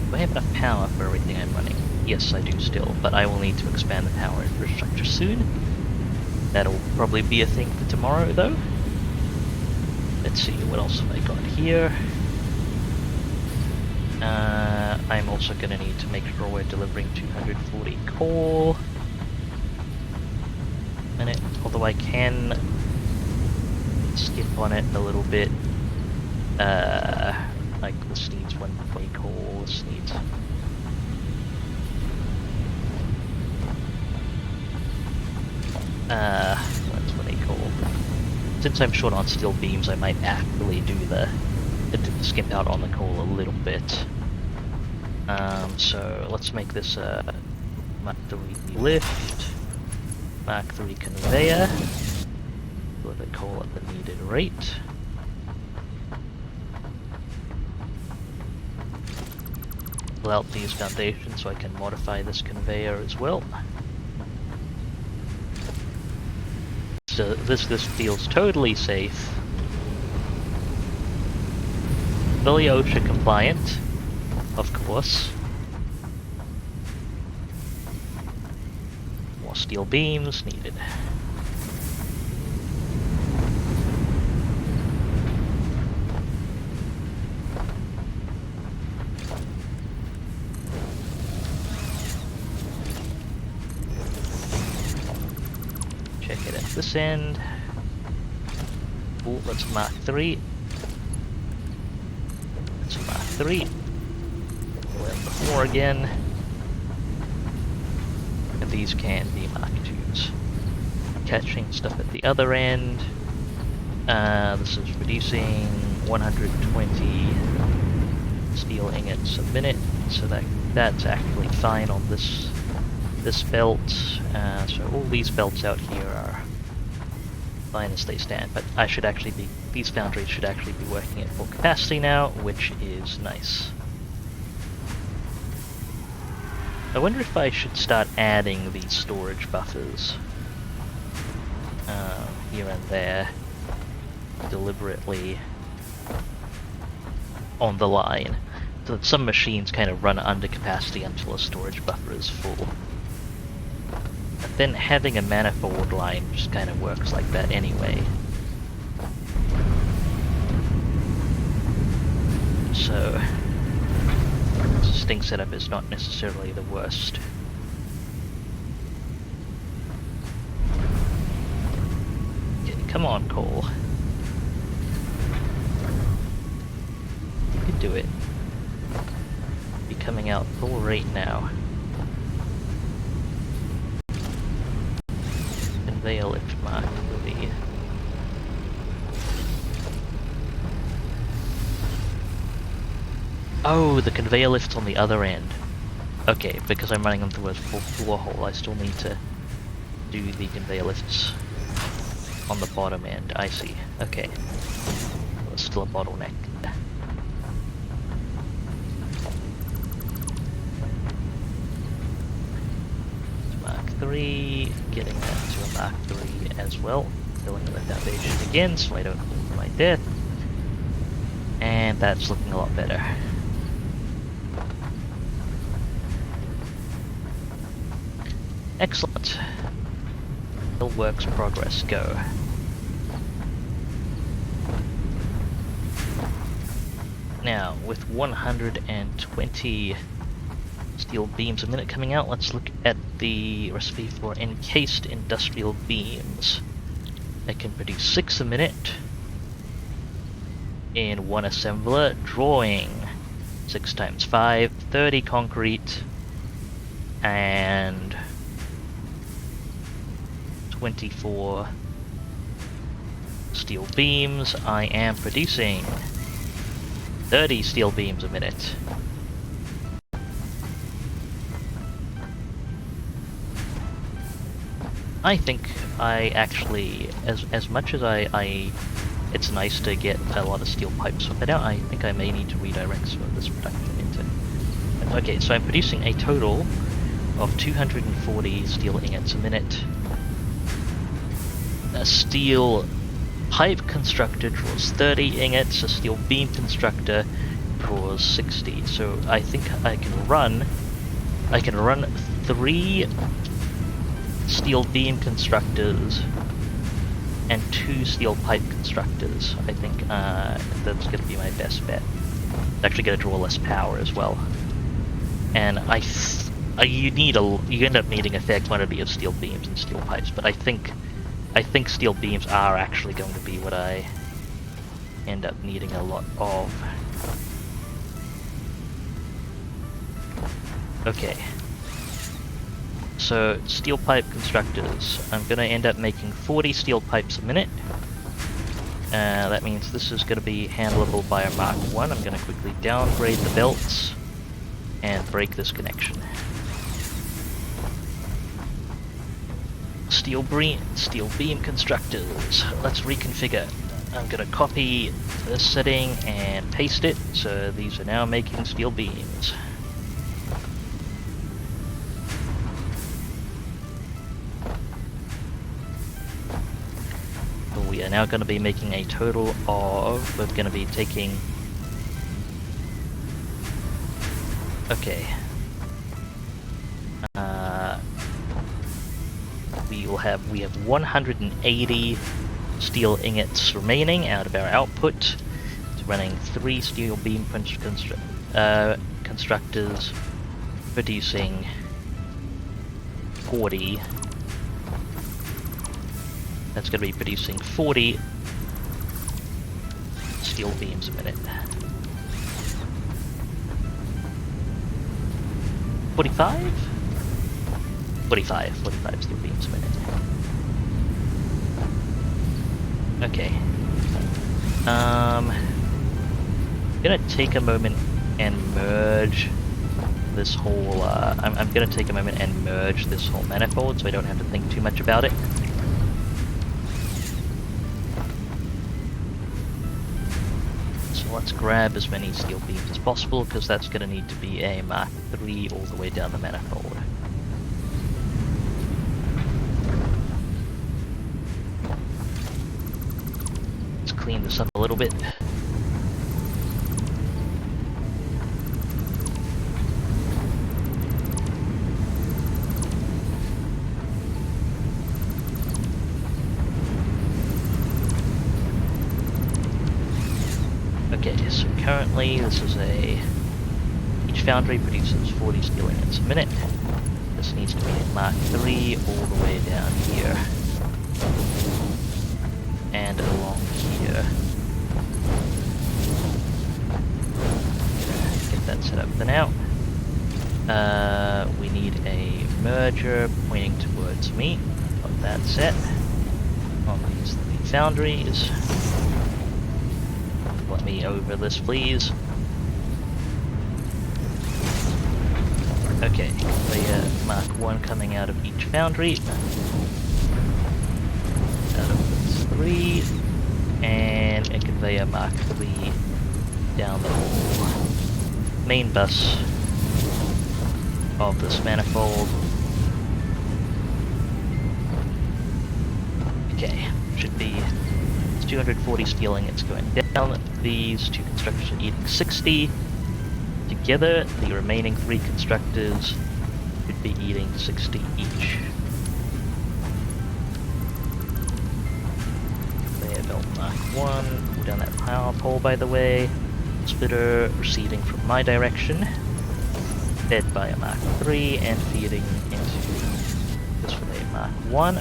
[SPEAKER 1] Do I have enough power for everything I'm running? Yes, I do still, but I will need to expand the power infrastructure soon. That'll probably be a thing for tomorrow, though. Let's see, what else have I got here? I'm also going to need to make sure we're delivering 240 coal. Minute, although I can skip on it a little bit. Like this needs 120 coal, this needs... What's what they call? Since I'm short on steel beams, I might actually do the skip out on the coal a little bit. So let's make this a Mark 3 lift, Mark 3 conveyor. Put the coal at the needed rate. Pull out these foundations so I can modify this conveyor as well. So this feels totally safe. Fully OSHA compliant, of course. More steel beams needed. Check it at this end. Oh, that's Mark 3. That's Mark 3. We'll have the 4 again. And these can be Mark 2s. Catching stuff at the other end. This is producing 120 steel ingots a minute, so that's actually fine on this belt. So all these belts out here are fine as they stand, but these foundries should actually be working at full capacity now, which is nice. I wonder if I should start adding these storage buffers here and there deliberately on the line, so that some machines kind of run under capacity until a storage buffer is full. But then having a manifold line just kind of works like that anyway. So existing setup is not necessarily the worst. Okay, come on, Cole. You can do it. Be coming out full rate now. Conveyor lift Mark 3. Oh, the conveyor lift's on the other end. Okay, because I'm running them through a full floor hole, I still need to do the conveyor lifts on the bottom end. I see. Okay. There's still a bottleneck. Mark 3, getting that to a Mark 3 as well. Filling in the foundation again so I don't fall to my death. And that's looking a lot better. Excellent. Steelworks progress, go. Now, with 120 steel beams a minute coming out, let's look at the recipe for encased industrial beams. I can produce 6 a minute in one assembler, drawing 6 times 5, 30 concrete, and 24 steel beams. I am producing 30 steel beams a minute. I think I actually, as much as it's nice to get a lot of steel pipes sorted out, I think I may need to redirect some of this production into... Okay, so I'm producing a total of 240 steel ingots a minute. A steel pipe constructor draws 30 ingots, a steel beam constructor draws 60. So I think I can run 3 steel beam constructors and 2 steel pipe constructors. I think that's going to be my best bet. It's actually going to draw less power as well. And you end up needing a fair quantity of steel beams and steel pipes, but I think steel beams are actually going to be what I end up needing a lot of. Okay. So, steel pipe constructors. I'm going to end up making 40 steel pipes a minute. That means this is going to be handleable by a Mark 1. I'm going to quickly downgrade the belts and break this connection. Steel beam constructors. Let's reconfigure. I'm going to copy this setting and paste it, so these are now making steel beams. We are now going to be making a total of, we're going to be taking, okay, we have 180 steel ingots remaining out of our output. It's running 3 steel beam constructors, producing 40. That's going to be producing 40 steel beams a minute. 45 steel beams a minute. Okay. I'm gonna take a moment and merge this whole, I'm gonna take a moment and merge this whole manifold so I don't have to think too much about it. So let's grab as many steel beams as possible, because that's gonna need to be a Mark 3 all the way down the manifold. Let's clean this up a little bit. Okay, so currently this is each foundry produces 40 steel ingots a minute. This needs to be a Mark 3 all the way down here. And along here. Get that set up for now. We need a merger pointing towards me. Got that set on these 3 foundries. Let me over this, please. Okay, conveyor Mark 1 coming out of each foundry. Out of this 3. And a conveyor Mark 3 down the whole main bus of this manifold. Okay, should be 240 steel ingots going down. These 2 constructors are eating 60. Together, the remaining 3 constructors should be eating 60 each. Conveyor belt Mark 1, pull down that power pole by the way. Splitter receding from my direction. Fed by a Mark 3 and feeding into this relay Mark 1.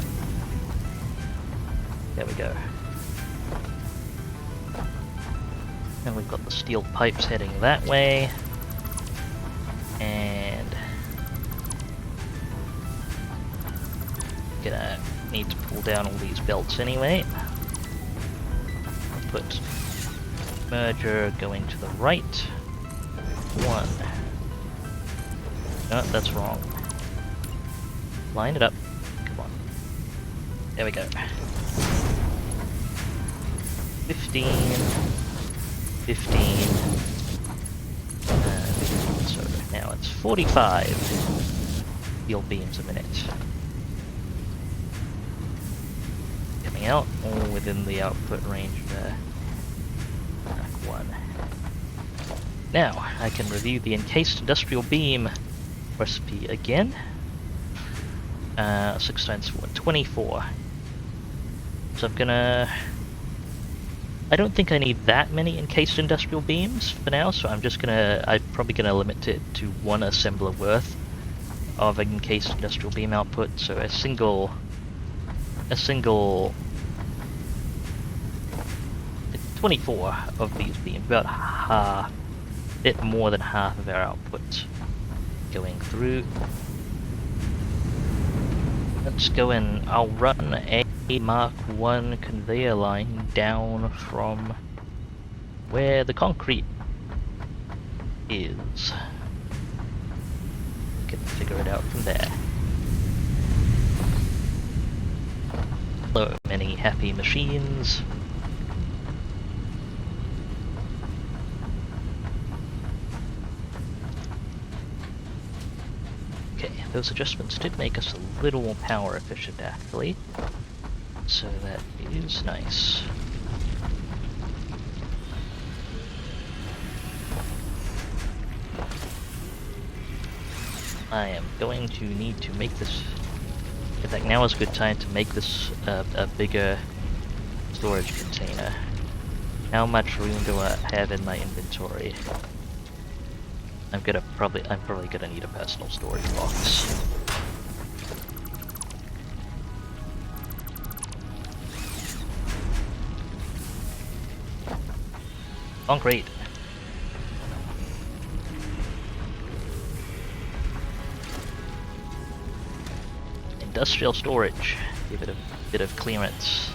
[SPEAKER 1] There we go. And we've got the steel pipes heading that way. And gonna need to pull down all these belts anyway. I'll put merger going to the right. 1. No, that's wrong. Line it up. Come on. There we go. 15. 15. So now it's 45 steel beams a minute. Coming coming out, all within the output range there. Mark 1. Now, I can review the encased industrial beam recipe again. 6 times 4, 24. So I'm gonna... I don't think I need that many encased industrial beams for now, so I'm probably gonna limit it to 1 assembler worth of encased industrial beam output, so a single 24 of these beams, about half, bit more than half of our output going through. Let's go in. I'll run a Mark 1 conveyor line down from where the concrete is. Can figure it out from there. Hello, many happy machines. Okay, those adjustments did make us a little more power efficient actually, so that is nice. I am going to need to make this... In fact, now is a good time to make this a bigger storage container. How much room do I have in my inventory? I'm probably gonna need a personal storage box. Concrete. Industrial storage. Give it a bit of clearance.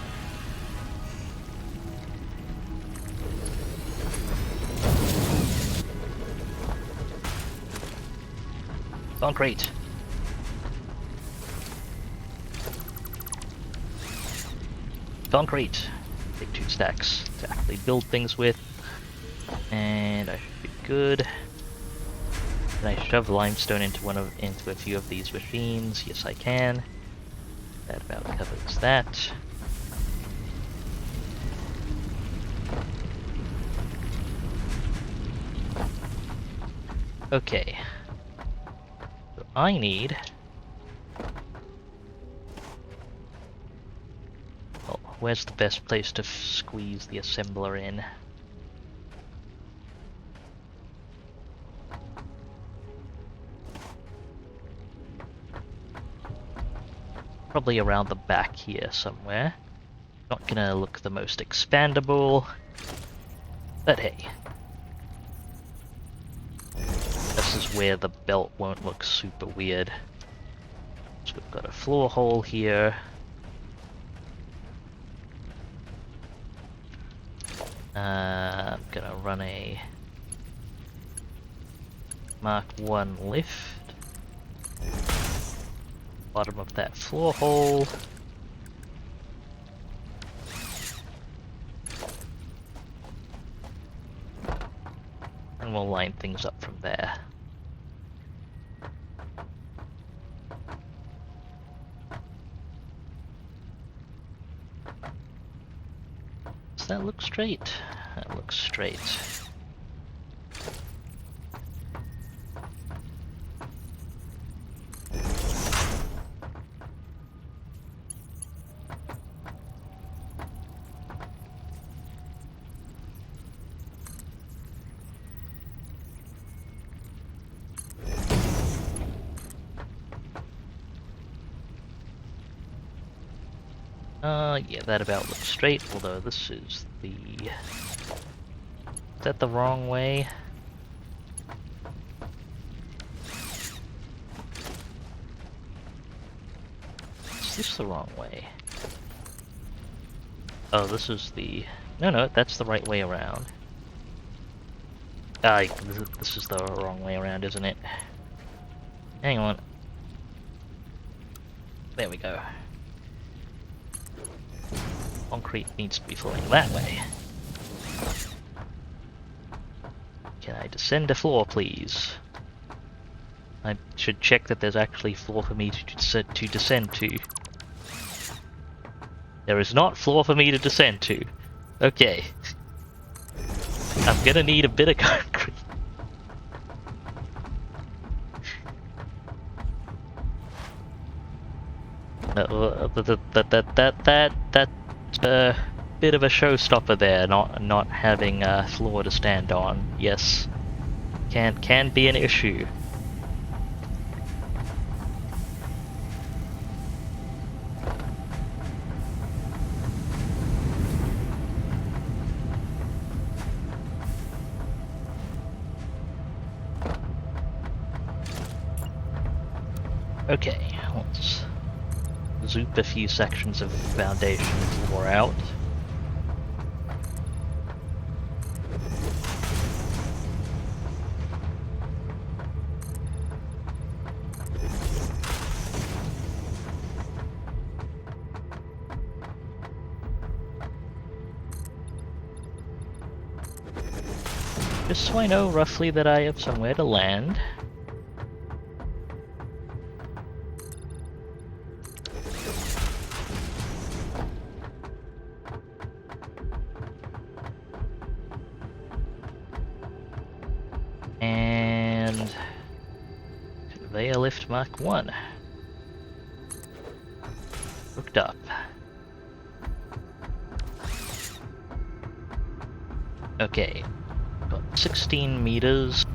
[SPEAKER 1] Concrete. Concrete. Take 2 stacks to actually build things with. And I should be good. Can I shove limestone into a few of these machines? Yes, I can. That about covers that. Okay. So I need... Well, where's the best place to squeeze the assembler in? Probably around the back here somewhere. Not gonna look the most expandable, but hey. This is where the belt won't look super weird. So we've got a floor hole here. I'm gonna run a Mark 1 lift. Bottom of that floor hole. And we'll line things up from there. Does that look straight? That looks straight. Yeah, that about looks straight, although this is the... Is that the wrong way? Is this the wrong way? Oh, this is the... No, that's the right way around. This is the wrong way around, isn't it? Hang on. There we go. Concrete needs to be flowing that way. Can I descend a floor, please? I should check that there's actually floor for me to descend to. There is not floor for me to descend to. Okay. I'm gonna need a bit of concrete. That's a bit of a showstopper there, not having a floor to stand on. Yes, can be an issue. Okay, let's zoop a few sections of foundation floor out. Just so I know roughly that I have somewhere to land. And conveyor lift Mark 1. Hooked up. Okay, got 16 meters.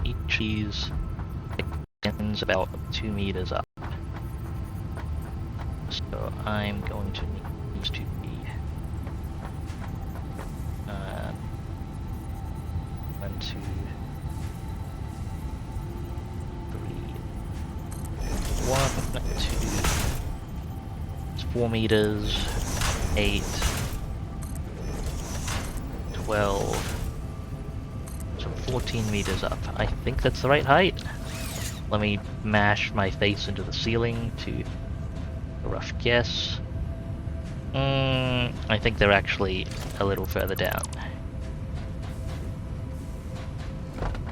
[SPEAKER 1] Each of these extends about 2 meters up. So I'm going to need these to be 1, 2, 3, 1, 2. It's 4 meters. 8. 12. So 14 meters up. I think that's the right height. Let me mash my face into the ceiling to a rough guess. I think they're actually a little further down.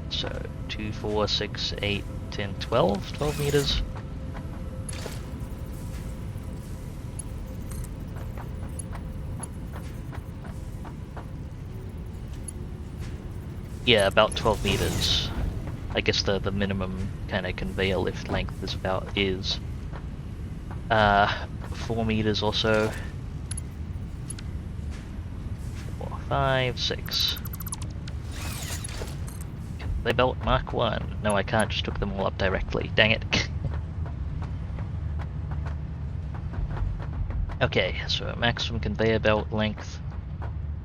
[SPEAKER 1] So 2, 4, 6, 8, 10, 12. 12 meters. Yeah, about 12 meters. I guess the minimum kind of conveyor lift length is about 4 meters or so. 4, 5, 6. Conveyor belt Mark 1. No, I can't just hook them all up directly. Dang it. Okay, so maximum conveyor belt length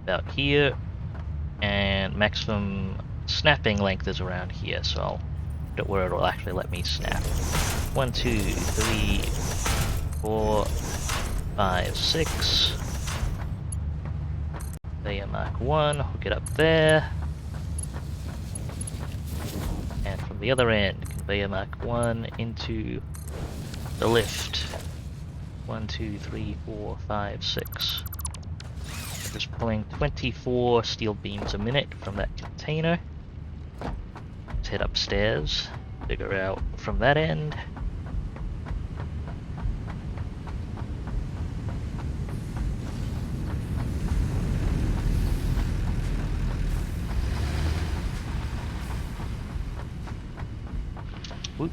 [SPEAKER 1] about here. And maximum snapping length is around here, so I'll do it where it'll actually let me snap. 1, 2, 3, 4, 5, 6. Conveyor Mark 1, hook it up there. And from the other end, conveyor Mark 1 into the lift. 1, 2, 3, 4, 5, 6. Just pulling 24 steel beams a minute from that container. Let's head upstairs, figure out from that end. Whoop.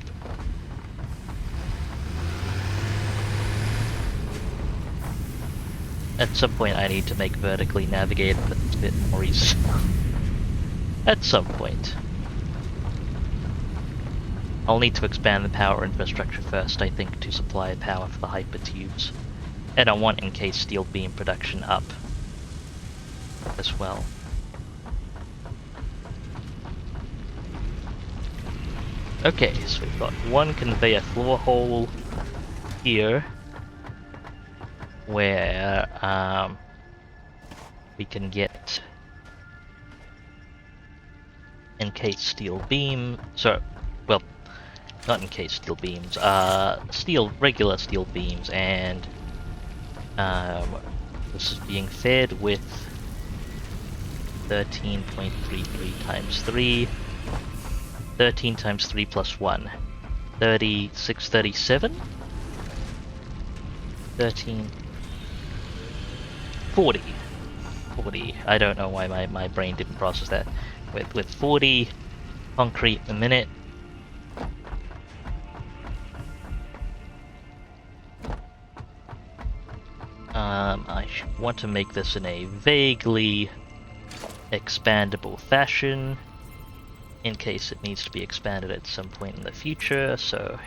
[SPEAKER 1] At some point I need to make vertically navigate a bit more easy. At some point. I'll need to expand the power infrastructure first, I think, to supply power for the hypertubes. And I want encased steel beam production up as well. Okay, so we've got one conveyor floor hole here, where we can get encased steel beam. So, well, not encased steel beams. Regular steel beams, and this is being fed with 13.33 times 3. 13 times 3 plus 1. 36, 37? 13. 40. 40. I don't know why my brain didn't process that. With 40 concrete a minute. I want to make this in a vaguely expandable fashion, in case it needs to be expanded at some point in the future, so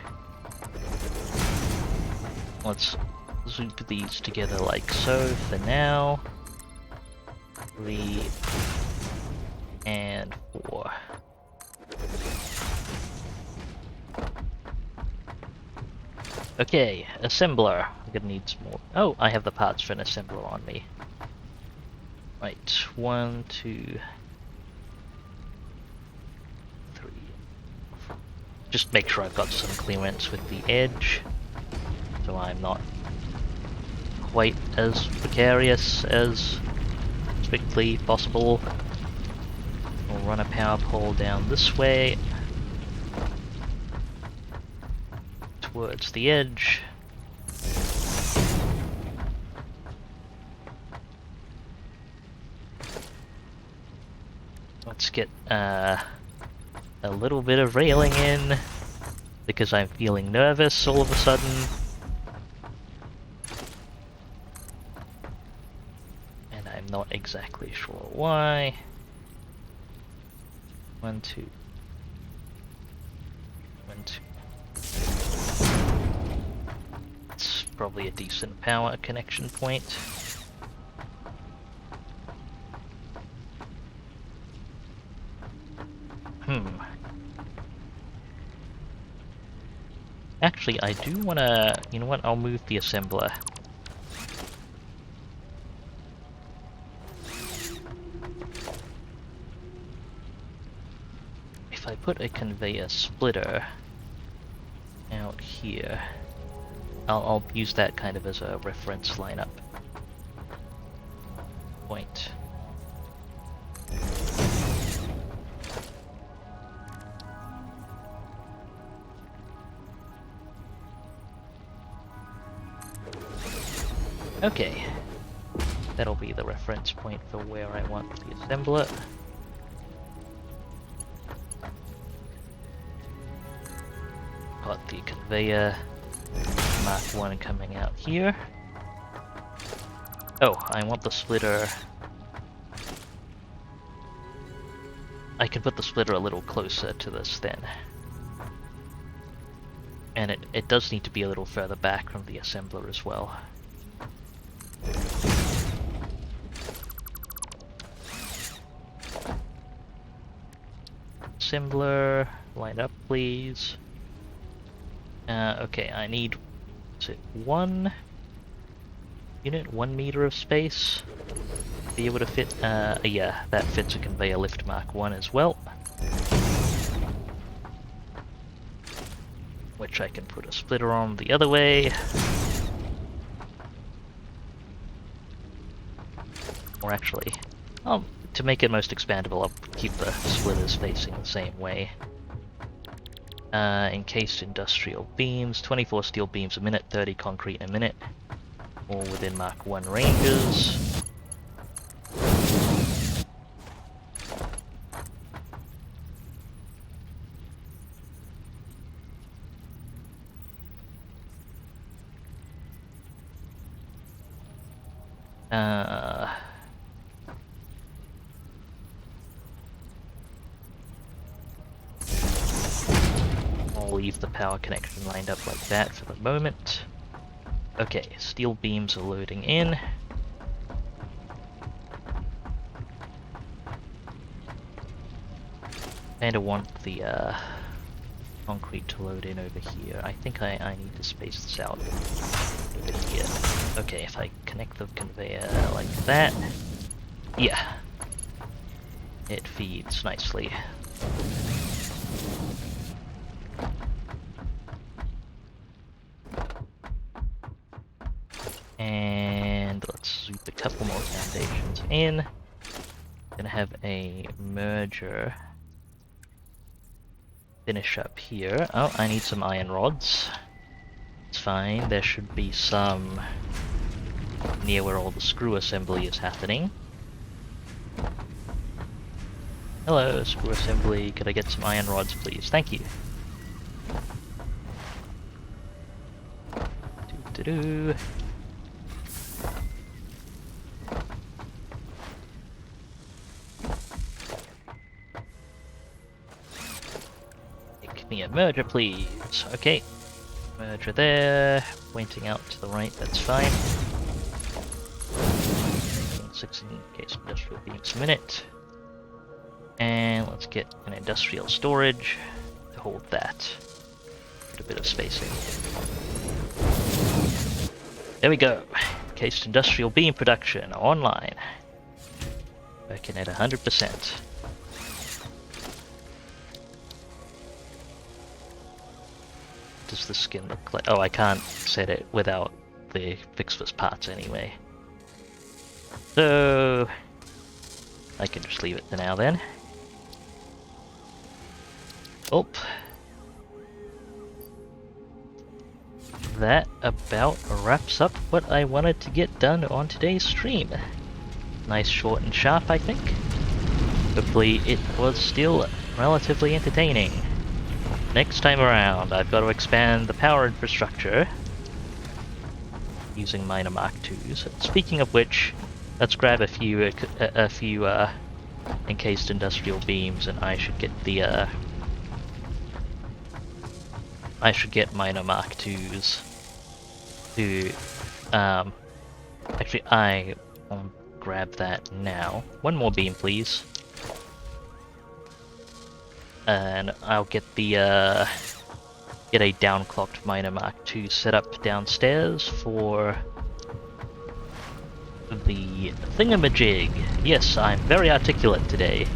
[SPEAKER 1] let's zoop these together like so for now. 3 and 4. Okay, assembler. I'm gonna need some more. Oh, I have the parts for an assembler on me. Right, 1, 2, 3. Just make sure I've got some clearance with the edge, so I'm not quite as precarious as strictly possible. We'll run a power pole down this way towards the edge. Let's get a little bit of railing in, because I'm feeling nervous all of a sudden. And I'm not exactly sure why. 1, 2. 1, 2. It's probably a decent power connection point. Actually, I do wanna... You know what? I'll move the assembler. If I put a conveyor splitter out here, I'll use that kind of as a reference lineup point. Okay, that'll be the reference point for where I want the assembler. Got the conveyor Mark 1 coming out here. Oh, I want the splitter. I can put the splitter a little closer to this then. And it does need to be a little further back from the assembler as well. Assembler, line up please. Okay, I need, is it 1 unit, 1 meter of space? Be able to fit, yeah, that fits a conveyor lift Mark 1 as well. Which I can put a splitter on the other way. Or actually, to make it most expandable, I'll keep the splitters facing the same way. Encased industrial beams, 24 steel beams a minute, 30 concrete a minute. All within Mark 1 ranges. I'll leave the power connection lined up like that for the moment. Okay, steel beams are loading in. Kinda want the concrete to load in over here. I think I need to space this out over here. Okay, if I connect the conveyor like that, yeah, it feeds nicely. And let's zoop a couple more foundations in. Gonna have a merger finish up here. Oh, I need some iron rods. It's fine, there should be some near where all the screw assembly is happening. Hello, screw assembly. Could I get some iron rods, please? Thank you. Doo-doo-doo. Make me a merger, please. Okay. Merger there. Pointing out to the right, that's fine. 6 in case of industrial beams a minute. And let's get an industrial storage to hold that. Put a bit of spacing. There we go. Encased industrial beam production online. Working at 100%. Does the skin look like? Oh, I can't set it without the fixed parts anyway. So I can just leave it for now then. Oh. That about wraps up what I wanted to get done on today's stream. Nice, short and sharp, I think. Hopefully it was still relatively entertaining. Next time around, I've got to expand the power infrastructure using Miner Mark IIs. Speaking of which, let's grab a few encased industrial beams, and I should get the Miner Mark IIs to actually I will grab that now. One more beam, please. And I'll get the get a downclocked Miner Mark II set up downstairs for the thingamajig. Yes, I'm very articulate today.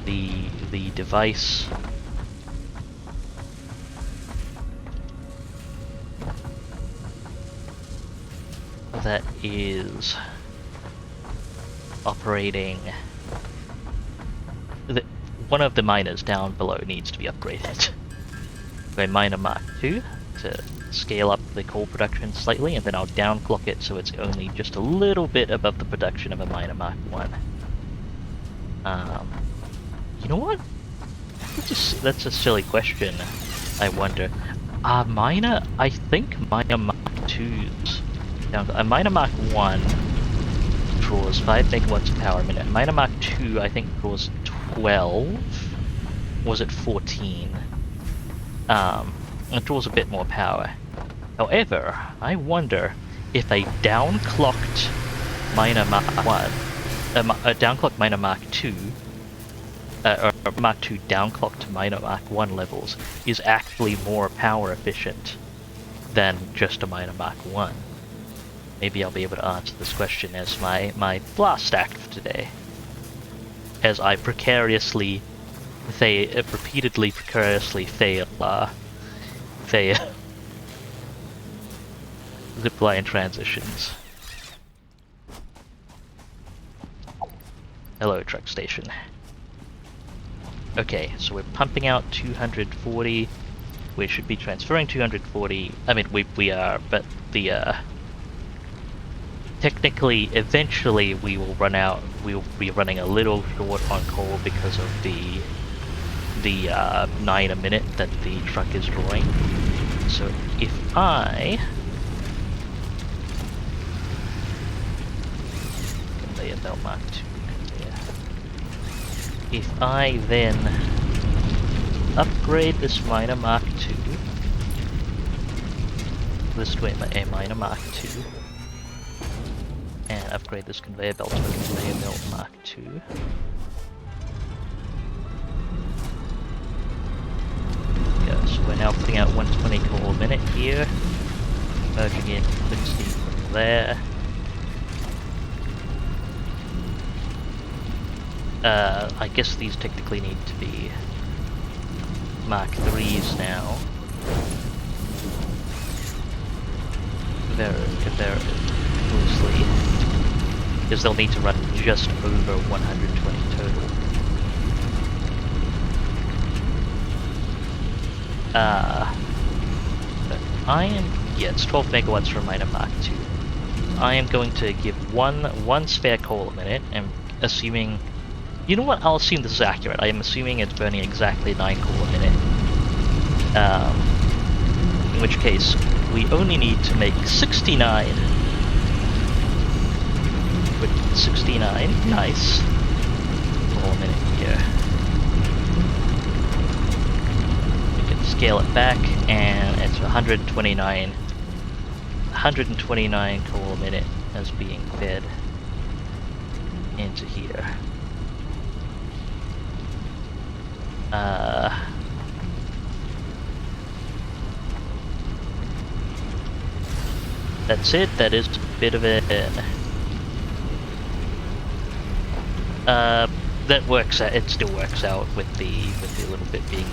[SPEAKER 1] The device that is operating. One of the miners down below needs to be upgraded. So Miner Mark II to scale up the coal production slightly, and then I'll downclock it so it's only just a little bit above the production of a Miner Mark I. You know what? That's a silly question. I wonder. I think Miner Mark II's a Miner Mark I draws 5 megawatts of power a minute. Miner Mark II, I think, draws 12. Was it 14? It draws a bit more power. However, I wonder if a downclocked Miner Mark I, a downclocked Miner Mark II, or Mark II downclocked to Miner Mark I levels is actually more power efficient than just a Miner Mark I. Maybe I'll be able to answer this question as my last act for today. As I repeatedly fail zipline transitions. Hello, truck station. Okay, so we're pumping out 240. We should be transferring 240. I mean, we are, but the technically, eventually, we will run out. We will be running a little short on coal because of the 9 a minute that the truck is drawing. So if I conveyor belt Mark II conveyor, if I then upgrade this Miner Mark II, this to a Miner Mark II, and upgrade this conveyor belt to a conveyor belt Mark II. Yeah, so we're now putting out 120 coal a minute here, merging in quick steam from there. I guess these technically need to be Mark IIIs now. Very loosely, because they'll need to run just over 120 total. But it's 12 megawatts for Miner Mark II. I am going to give one spare coal a minute, and assuming... You know what, I'll assume this is accurate. I am assuming it's burning exactly 9 coal a minute. In which case, we only need to make 69. With 69, nice. Coal a minute here. We can scale it back, and it's 129. 129 coal a minute as being fed into here. That's it. That is a bit of a that works out. It still works out with the little bit being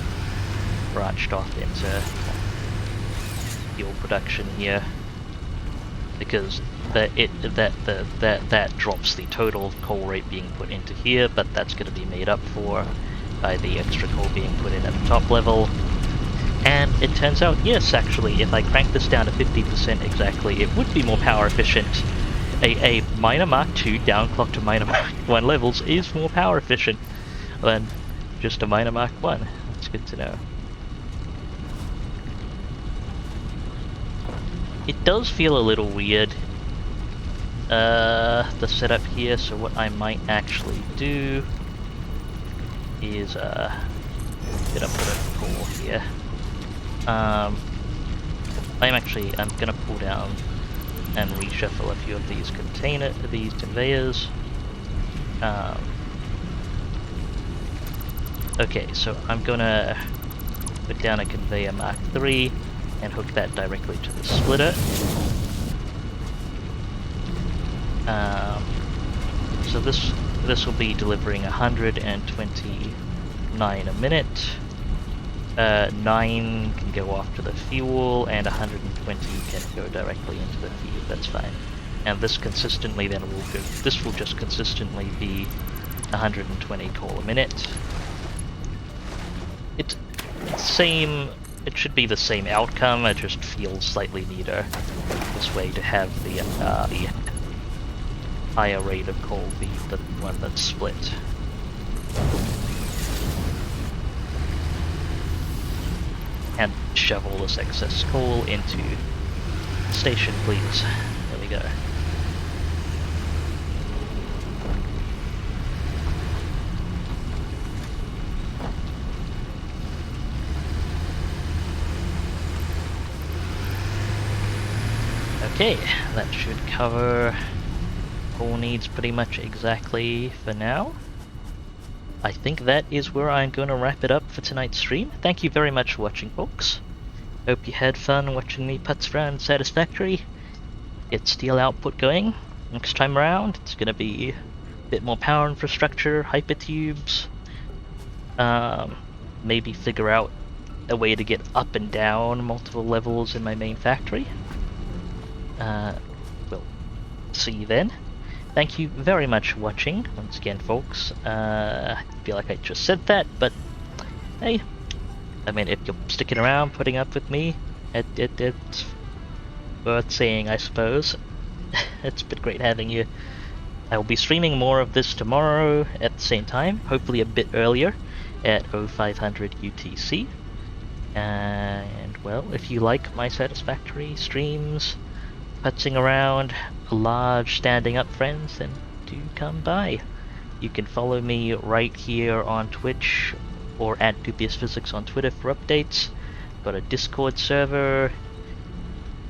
[SPEAKER 1] branched off into fuel production here, because that drops the total coal rate being put into here, but that's going to be made up for by the extra coal being put in at the top level. And it turns out, yes, actually, if I crank this down to 50% exactly, it would be more power efficient. A minor Mark II downclock to minor Mark I levels is more power efficient than just a minor Mark I. That's good to know. It does feel a little weird, the setup here, so what I might actually do is, gonna put a coal here. I'm gonna pull down and reshuffle a few of these conveyors. Okay, so I'm gonna put down a conveyor Mark III and hook that directly to the splitter. So this will be delivering 129 a minute. 9 can go off to the fuel, and 120 can go directly into the feed. That's fine. And this consistently then will go. This will just consistently be 120 coal a minute. It's same. It should be the same outcome. It just feels slightly neater this way to have the higher rate of coal be the one that's split. And shovel this excess coal into the station, please. There we go. Okay, that should cover coal needs pretty much exactly for now. I think that is where I'm going to wrap it up for tonight's stream. Thank you very much for watching, folks. Hope you had fun watching me putz around Satisfactory. Get steel output going. Next time around, it's going to be a bit more power infrastructure, hypertubes. Maybe figure out a way to get up and down multiple levels in my main factory. We'll see you then. Thank you very much for watching, once again, folks. I feel like I just said that, but hey, I mean, if you're sticking around, putting up with me, it's worth saying, I suppose. It's been great having you. I will be streaming more of this tomorrow at the same time, hopefully a bit earlier, at 0500 UTC. And, well, if you like my Satisfactory streams, putzing around, large standing up friends, then do come by. You can follow me right here on Twitch or at Dubious Physics on Twitter for updates. Got a Discord server,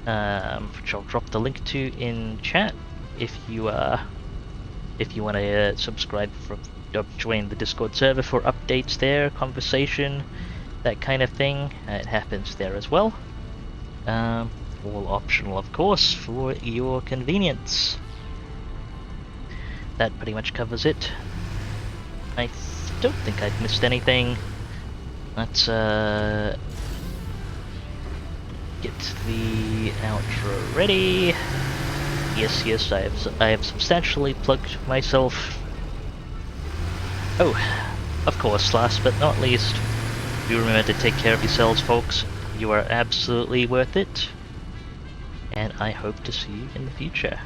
[SPEAKER 1] which I'll drop the link to in chat if you want to subscribe for join the Discord server for updates there, conversation, that kind of thing. It happens there as well. All optional, of course, for your convenience. That pretty much covers it. I don't think I've missed anything. Let's get the outro ready. Yes, I have substantially plugged myself. Oh, of course, last but not least, do remember to take care of yourselves, folks. You are absolutely worth it. And I hope to see you in the future.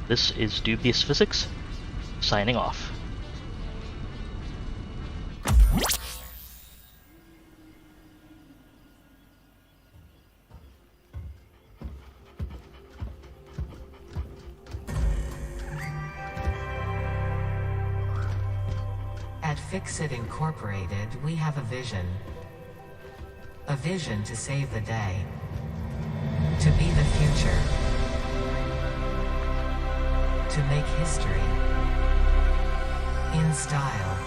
[SPEAKER 1] This is Dubious Physics, signing off.
[SPEAKER 2] At Fix-It Incorporated, we have a vision. A vision to save the day. To be the future. To make history. In style.